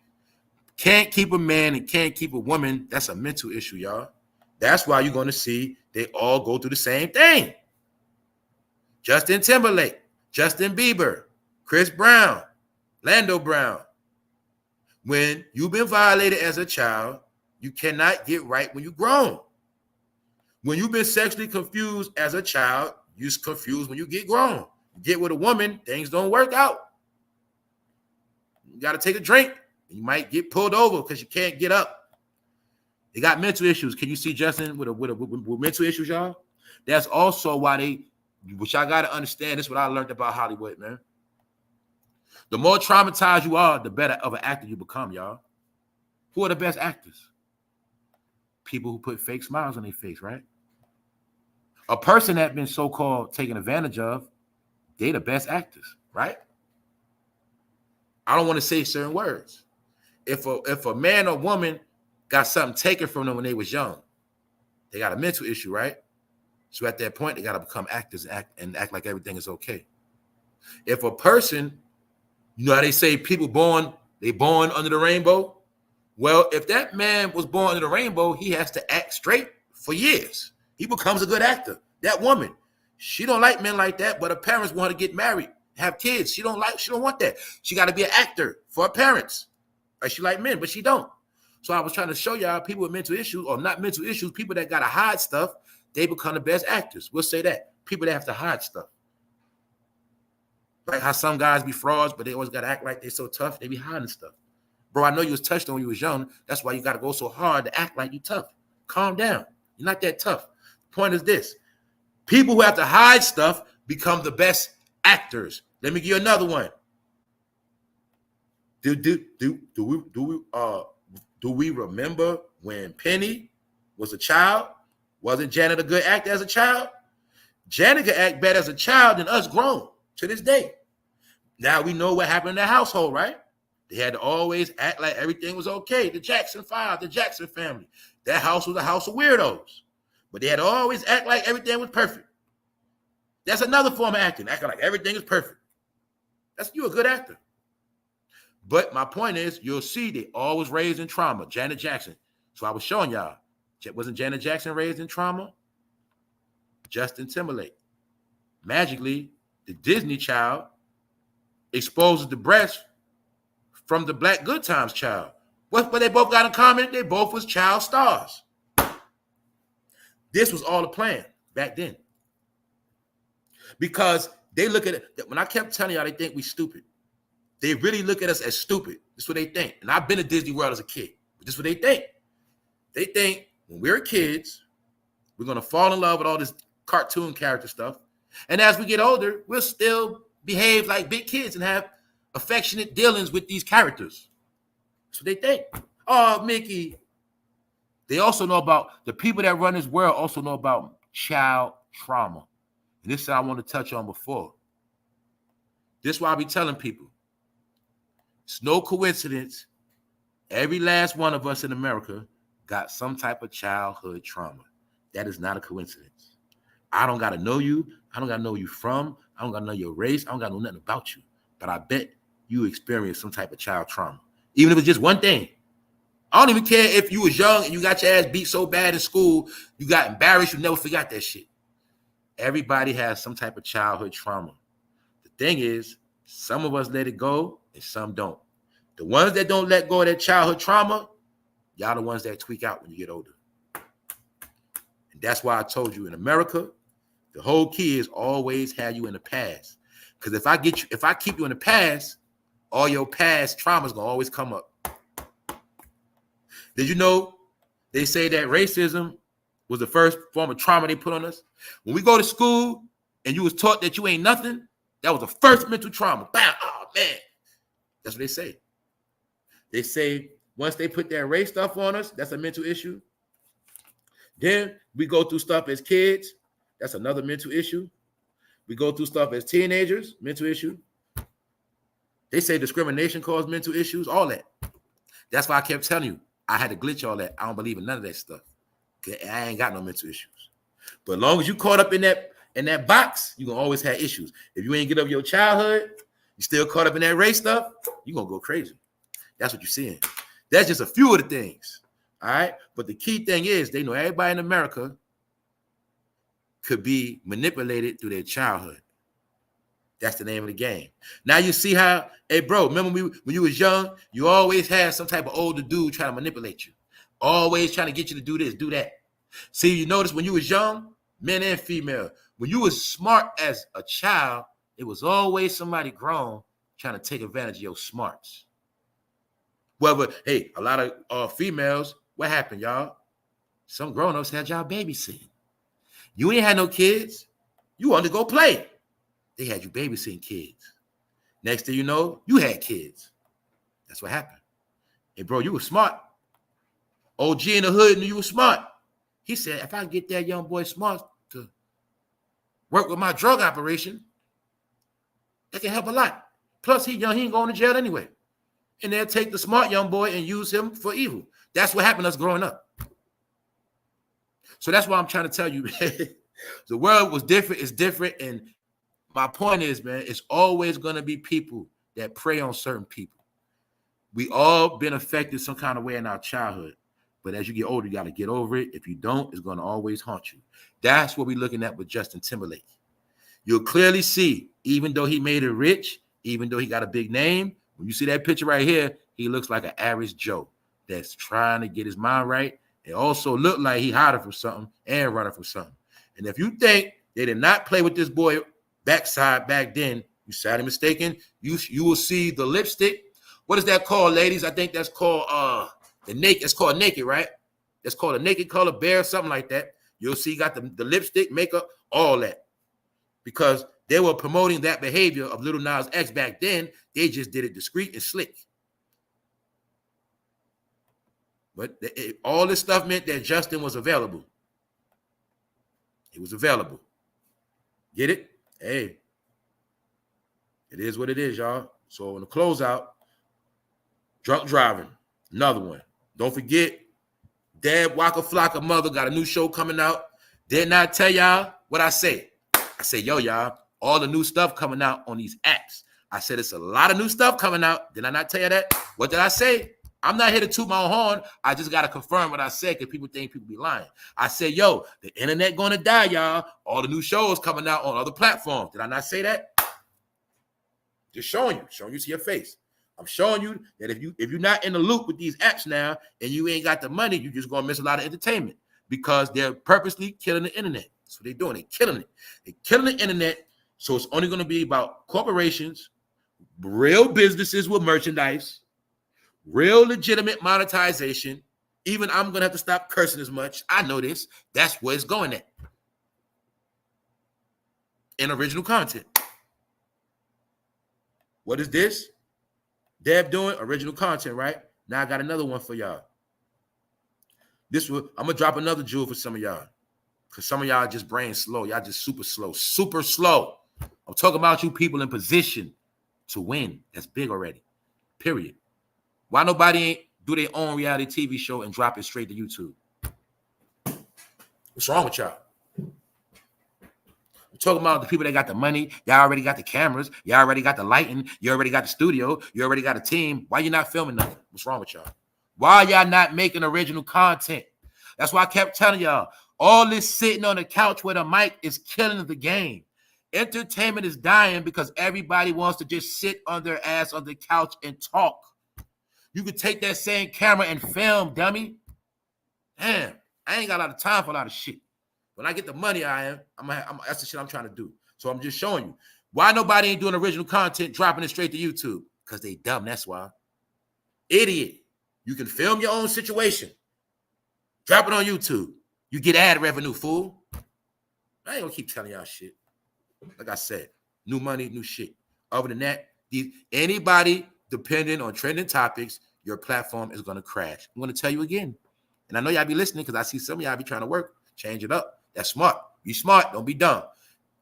Can't keep a man and can't keep a woman. That's a mental issue, y'all. That's why you're going to see they all go through the same thing. Justin Timberlake, Justin Bieber, Chris Brown, Lando Brown. When you've been violated as a child, you cannot get right when you're grown. When you've been sexually confused as a child, you're confused when you get grown. You get with a woman, things don't work out. You got to take a drink. You might get pulled over because you can't get up. They got mental issues. Can you see Justin with mental issues, y'all? That's also why which I got to understand. This is what I learned about Hollywood, man. The more traumatized you are, the better of an actor you become, y'all. Who are the best actors? People who put fake smiles on their face, right? A person that's been so-called taken advantage of, they the best actors, right? I don't want to say certain words. If a man or woman got something taken from them when they was young, they got a mental issue, right? So at that point, they got to become actors and act like everything is okay. If a person, you know how they say people born under the rainbow? Well, if that man was born under the rainbow, he has to act straight for years. He becomes a good actor. That woman, she don't like men like that, but her parents want to get married, have kids. She don't want that. She got to be an actor for her parents. Like she like men, but she don't. So I was trying to show y'all people with mental issues, or not mental issues, people that got to hide stuff, they become the best actors. We'll say that. People that have to hide stuff. Like how some guys be frauds, but they always got to act like they're so tough, they be hiding stuff. Bro, I know you was touched on when you was young. That's why you got to go so hard to act like you tough. Calm down. You're not that tough. The point is this. People who have to hide stuff become the best actors. Let me give you another one. Do we remember when Penny was a child? Wasn't Janet a good actor as a child? Janet could act better as a child than us grown to this day. Now we know what happened in that household, right? They had to always act like everything was okay. The Jackson 5, the Jackson family. That house was a house of weirdos. But they had to always act like everything was perfect. That's another form of acting like everything is perfect. You're a good actor. But my point is, you'll see they always raised in trauma. Janet Jackson. So I was showing y'all. Wasn't Janet Jackson raised in trauma? Justin Timberlake. Magically, the Disney child exposes the breast from the Black Good Times child. What they both got in common? They both was child stars. This was all a plan back then. Because they look at it, when I kept telling y'all they think we stupid, they really look at us as stupid. That's what they think. And I've been to Disney World as a kid, but this is what they think. They think when we're kids, we're going to fall in love with all this cartoon character stuff. And as we get older, we'll still behave like big kids and have affectionate dealings with these characters. That's what they think. Oh, Mickey. They also know about, the people that run this world also know about child trauma. And this is what I want to touch on before. This is why I be telling people, it's no coincidence every last one of us in America got some type of childhood trauma. That is not a coincidence. I don't got to know you. I don't got to know you from. I don't got to know your race. I don't got to know nothing about you. But I bet you experienced some type of child trauma. Even if it's just one thing. I don't even care if you was young and you got your ass beat so bad in school, you got embarrassed, you never forgot that shit. Everybody has some type of childhood trauma. The thing is, some of us let it go and some don't. The ones that don't let go of that childhood trauma, y'all the ones that tweak out when you get older. And that's why I told you in America, the whole key is always have you in the past. Because if I keep you in the past, all your past traumas gonna always come up. Did you know they say that racism was the first form of trauma they put on us? When we go to school and you was taught that you ain't nothing, that was the first mental trauma. Bam! Oh, man. That's what they say. They say once they put that race stuff on us, that's a mental issue. Then we go through stuff as kids. That's another mental issue. We go through stuff as teenagers, mental issue. They say discrimination causes mental issues, all that. That's why I kept telling you, I had to glitch all that. I don't believe in none of that stuff. I ain't got no mental issues. But as long as you caught up in that box, you're going to always have issues. If you ain't get over your childhood, you still caught up in that race stuff, you're going to go crazy. That's what you're seeing. That's just a few of the things. All right? But the key thing is they know everybody in America could be manipulated through their childhood. That's the name of the game. Now you see how, hey, bro, remember when you was young, you always had some type of older dude trying to manipulate you. Always trying to get you to do this, do that. See, you notice when you was young, men and female, when you was smart as a child, it was always somebody grown trying to take advantage of your smarts. Well, hey, a lot of females, what happened, y'all? Some grown-ups had y'all babysitting. You ain't had no kids. You wanted to go play. They had you babysitting kids. Next thing you know, you had kids. That's what happened. Hey, bro, you were smart. OG in the hood knew you were smart. He said, if I can get that young boy smart to work with my drug operation, that can help a lot. Plus, he young, he ain't going to jail anyway. And they'll take the smart young boy and use him for evil. That's what happened to us growing up. So that's why I'm trying to tell you, the world was different. It's different. And my point is, man, it's always going to be people that prey on certain people. We all been affected some kind of way in our childhood. But as you get older, you got to get over it. If you don't, it's going to always haunt you. That's what we're looking at with Justin Timberlake. You'll clearly see, even though he made it rich, even though he got a big name, when you see that picture right here, he looks like an average Joe that's trying to get his mind right. It also looked like he hiding from something and running from something. And if you think they did not play with this boy backside back then, you sadly mistaken. You will see the lipstick. What is that called, ladies? I think that's called the naked. It's called naked, right? That's called a naked color bear, something like that. You'll see he got the lipstick, makeup, all that. Because they were promoting that behavior of Lil Nas X back then. They just did it discreet and slick. But all this stuff meant that Justin was available. He was available. Get it? Hey, it is what it is, y'all. So on the closeout, Drunk driving, another one. Don't forget, Dad Waka Flocka Mother got a new show coming out. Didn't I tell y'all what I say? I say, yo, y'all, all the new stuff coming out on these apps. I said, it's a lot of new stuff coming out. Did I not tell you that? What did I say? I'm not here to toot my own horn. I just got to confirm what I said because people think people be lying. I said, yo, the internet going to die, y'all. All the new shows coming out on other platforms. Did I not say that? Just showing you to your face. I'm showing you that if you're not in the loop with these apps now and you ain't got the money, you're just going to miss a lot of entertainment because they're purposely killing the internet. That's what they're doing. They're killing it. They're killing the internet. So it's only going to be about corporations, real businesses with merchandise, real legitimate monetization. Even I'm going to have to stop cursing as much. I know this. That's where it's going at. In original content. What is this? Deb doing original content, right? Now I got another one for y'all. I'm going to drop another jewel for some of y'all. Because some of y'all just brain slow. Y'all just super slow. Super slow. I'm talking about you people in position to win. That's big already. Period. Why nobody ain't do their own reality TV show and drop it straight to YouTube? What's wrong with y'all? I'm talking about the people that got the money. Y'all already got the cameras. Y'all already got the lighting. You already got the studio. You already got a team. Why you not filming nothing? What's wrong with y'all? Why y'all not making original content? That's why I kept telling y'all, all this sitting on the couch with a mic is killing the game. Entertainment is dying because everybody wants to just sit on their ass on the couch and talk. You could take that same camera and film, dummy. Damn, I ain't got a lot of time for a lot of shit. When I get the money, that's the shit I'm trying to do. So I'm just showing you. Why nobody ain't doing original content, dropping it straight to YouTube? Because they dumb, that's why. Idiot. You can film your own situation. Drop it on YouTube. You get ad revenue, fool. I ain't gonna keep telling y'all shit. Like I said, new money, new shit. Other than that, anybody depending on trending topics, your platform is gonna crash. I'm gonna tell you again. And I know y'all be listening because I see some of y'all be trying to work. Change it up. That's smart. Be smart. Don't be dumb.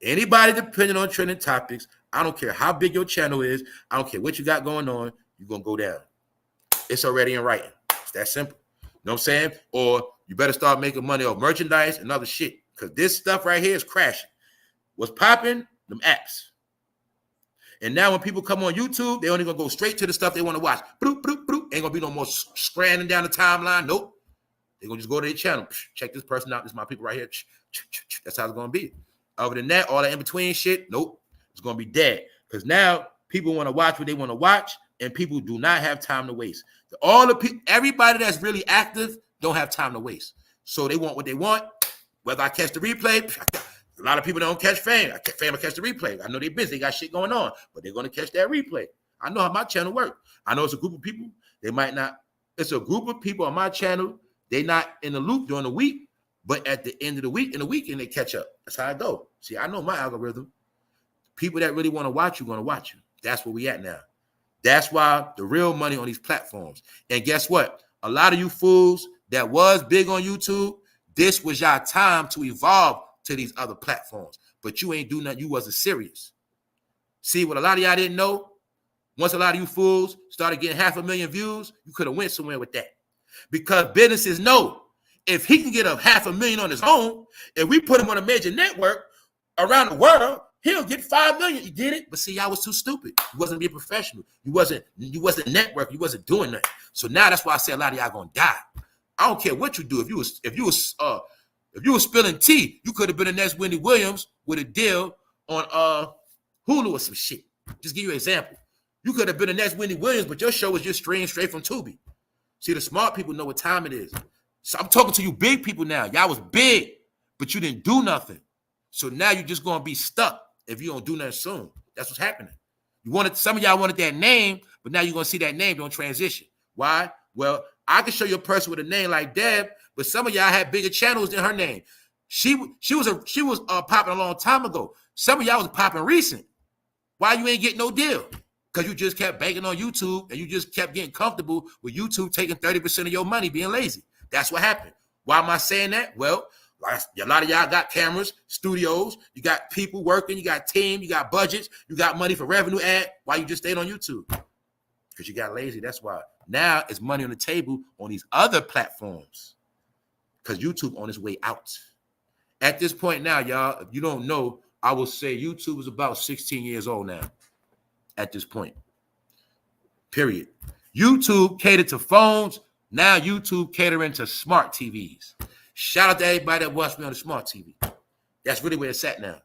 Anybody depending on trending topics, I don't care how big your channel is. I don't care what you got going on. You're going to go down. It's already in writing. It's that simple. You know what I'm saying? Or you better start making money off merchandise and other shit because this stuff right here is crashing. What's popping? Them apps. And now when people come on YouTube, they only going to go straight to the stuff they want to watch. Bloop, bloop, bloop. Ain't going to be no more scrambling down the timeline. Nope. They're going to just go to their channel. Check this person out. This is my people right here. That's how it's going to be. Other than that, all that in-between shit, nope. It's going to be dead. Because now people want to watch what they want to watch, and people do not have time to waste. Everybody that's really active don't have time to waste. So they want what they want. Whether I catch the replay, a lot of people don't catch fame. Fame will catch the replay. I know they're busy. They got shit going on, but they're going to catch that replay. I know how my channel works. I know it's a group of people. They might not. It's a group of people on my channel. They not in the loop during the week, but at the end of the week, in the weekend, they catch up. That's how I go. See, I know my algorithm. People that really want to watch you, going to watch you. That's where we at now. That's why the real money on these platforms. And guess what? A lot of you fools that was big on YouTube, this was your time to evolve to these other platforms. But you ain't do nothing. You wasn't serious. See, what a lot of y'all didn't know, once a lot of you fools started getting 500,000 views, you could have went somewhere with that. Because businesses know if he can get 500,000 on his own, if we put him on a major network around the world, he'll get 5 million. You get it? But see, y'all was too stupid. You wasn't being professional. You wasn't network. You wasn't doing nothing. So now that's why I say a lot of y'all gonna die. I don't care what you do. If you was spilling tea, you could have been the next Wendy Williams with a deal on Hulu or some shit. Just give you an example. You could have been the next Wendy Williams, but your show was just streamed straight from Tubi. See, the smart people know what time it is. So I'm talking to you big people now. Y'all was big, but you didn't do nothing. So now you're just going to be stuck if you don't do nothing soon. That's what's happening. Some of y'all wanted that name, but now you're going to see that name don't transition. Why? Well, I can show you a person with a name like Deb, but some of y'all had bigger channels than her name. She was popping a long time ago. Some of y'all was popping recent. Why you ain't getting no deal? Because you just kept banking on YouTube and you just kept getting comfortable with YouTube taking 30% of your money being lazy. That's what happened. Why am I saying that? Well, a lot of y'all got cameras, studios, you got people working, you got team, you got budgets, you got money for revenue ad. Why you just stayed on YouTube? Because you got lazy. That's why. Now it's money on the table on these other platforms because YouTube on its way out. At this point now, y'all, if you don't know, I will say YouTube is about 16 years old now at this point, period. YouTube catered to phones. Now YouTube catering to smart TVs. Shout out to everybody that watched me on the smart TV. That's really where it's at now.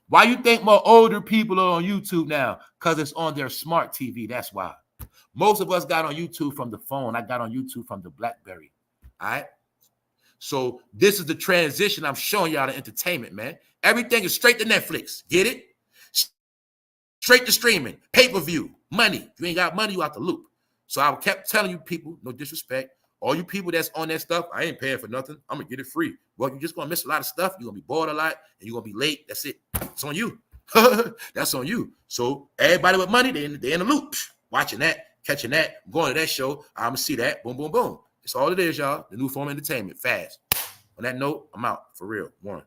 Why you think more older people are on YouTube now? Because it's on their smart TV. That's why. Most of us got on YouTube from the phone. I got on YouTube from the BlackBerry. All right? So this is the transition I'm showing y'all to entertainment, man. Everything is straight to Netflix. Get it? Straight to streaming, pay-per-view, money. If you ain't got money, you out the loop. So I kept telling you people, no disrespect, all you people that's on that stuff, I ain't paying for nothing. I'm going to get it free. Well, you're just going to miss a lot of stuff. You're going to be bored a lot, and you're going to be late. That's it. It's on you. That's on you. So everybody with money, they in the loop. Watching that, catching that, going to that show. I'm going to see that. Boom, boom, boom. That's all it is, y'all. The new form of entertainment, fast. On that note, I'm out. For real. One.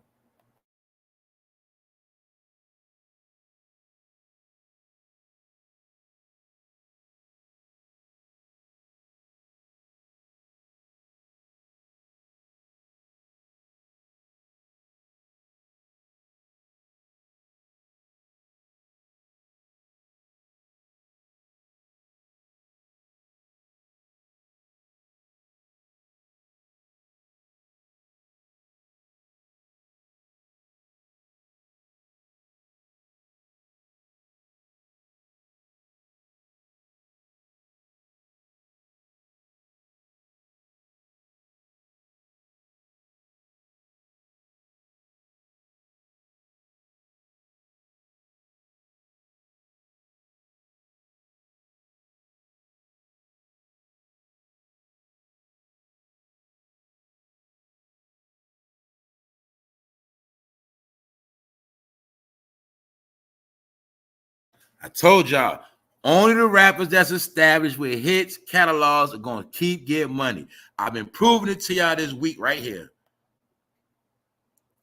I told y'all, only the rappers that's established with hits, catalogs are going to keep getting money. I've been proving it to y'all this week right here.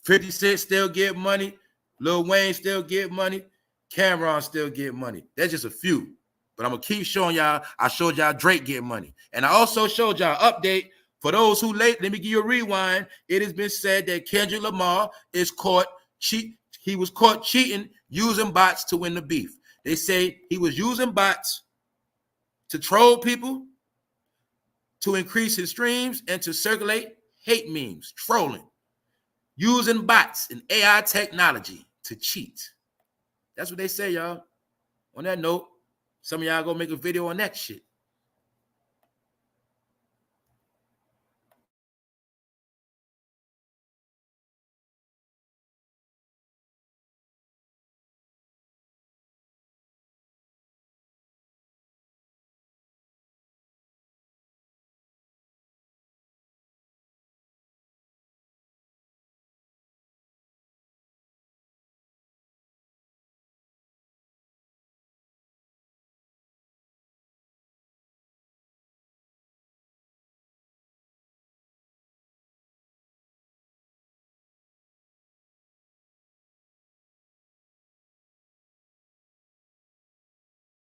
50 Cent still get money. Lil Wayne still get money. Cameron still get money. That's just a few. But I'm going to keep showing y'all. I showed y'all Drake getting money. And I also showed y'all update. For those who late, let me give you a rewind. It has been said that Kendrick Lamar is caught he was caught cheating using bots to win the beef. They say he was using bots to troll people, to increase his streams, and to circulate hate memes, trolling, using bots and AI technology to cheat. That's what they say, y'all. On that note, some of y'all go make a video on that shit.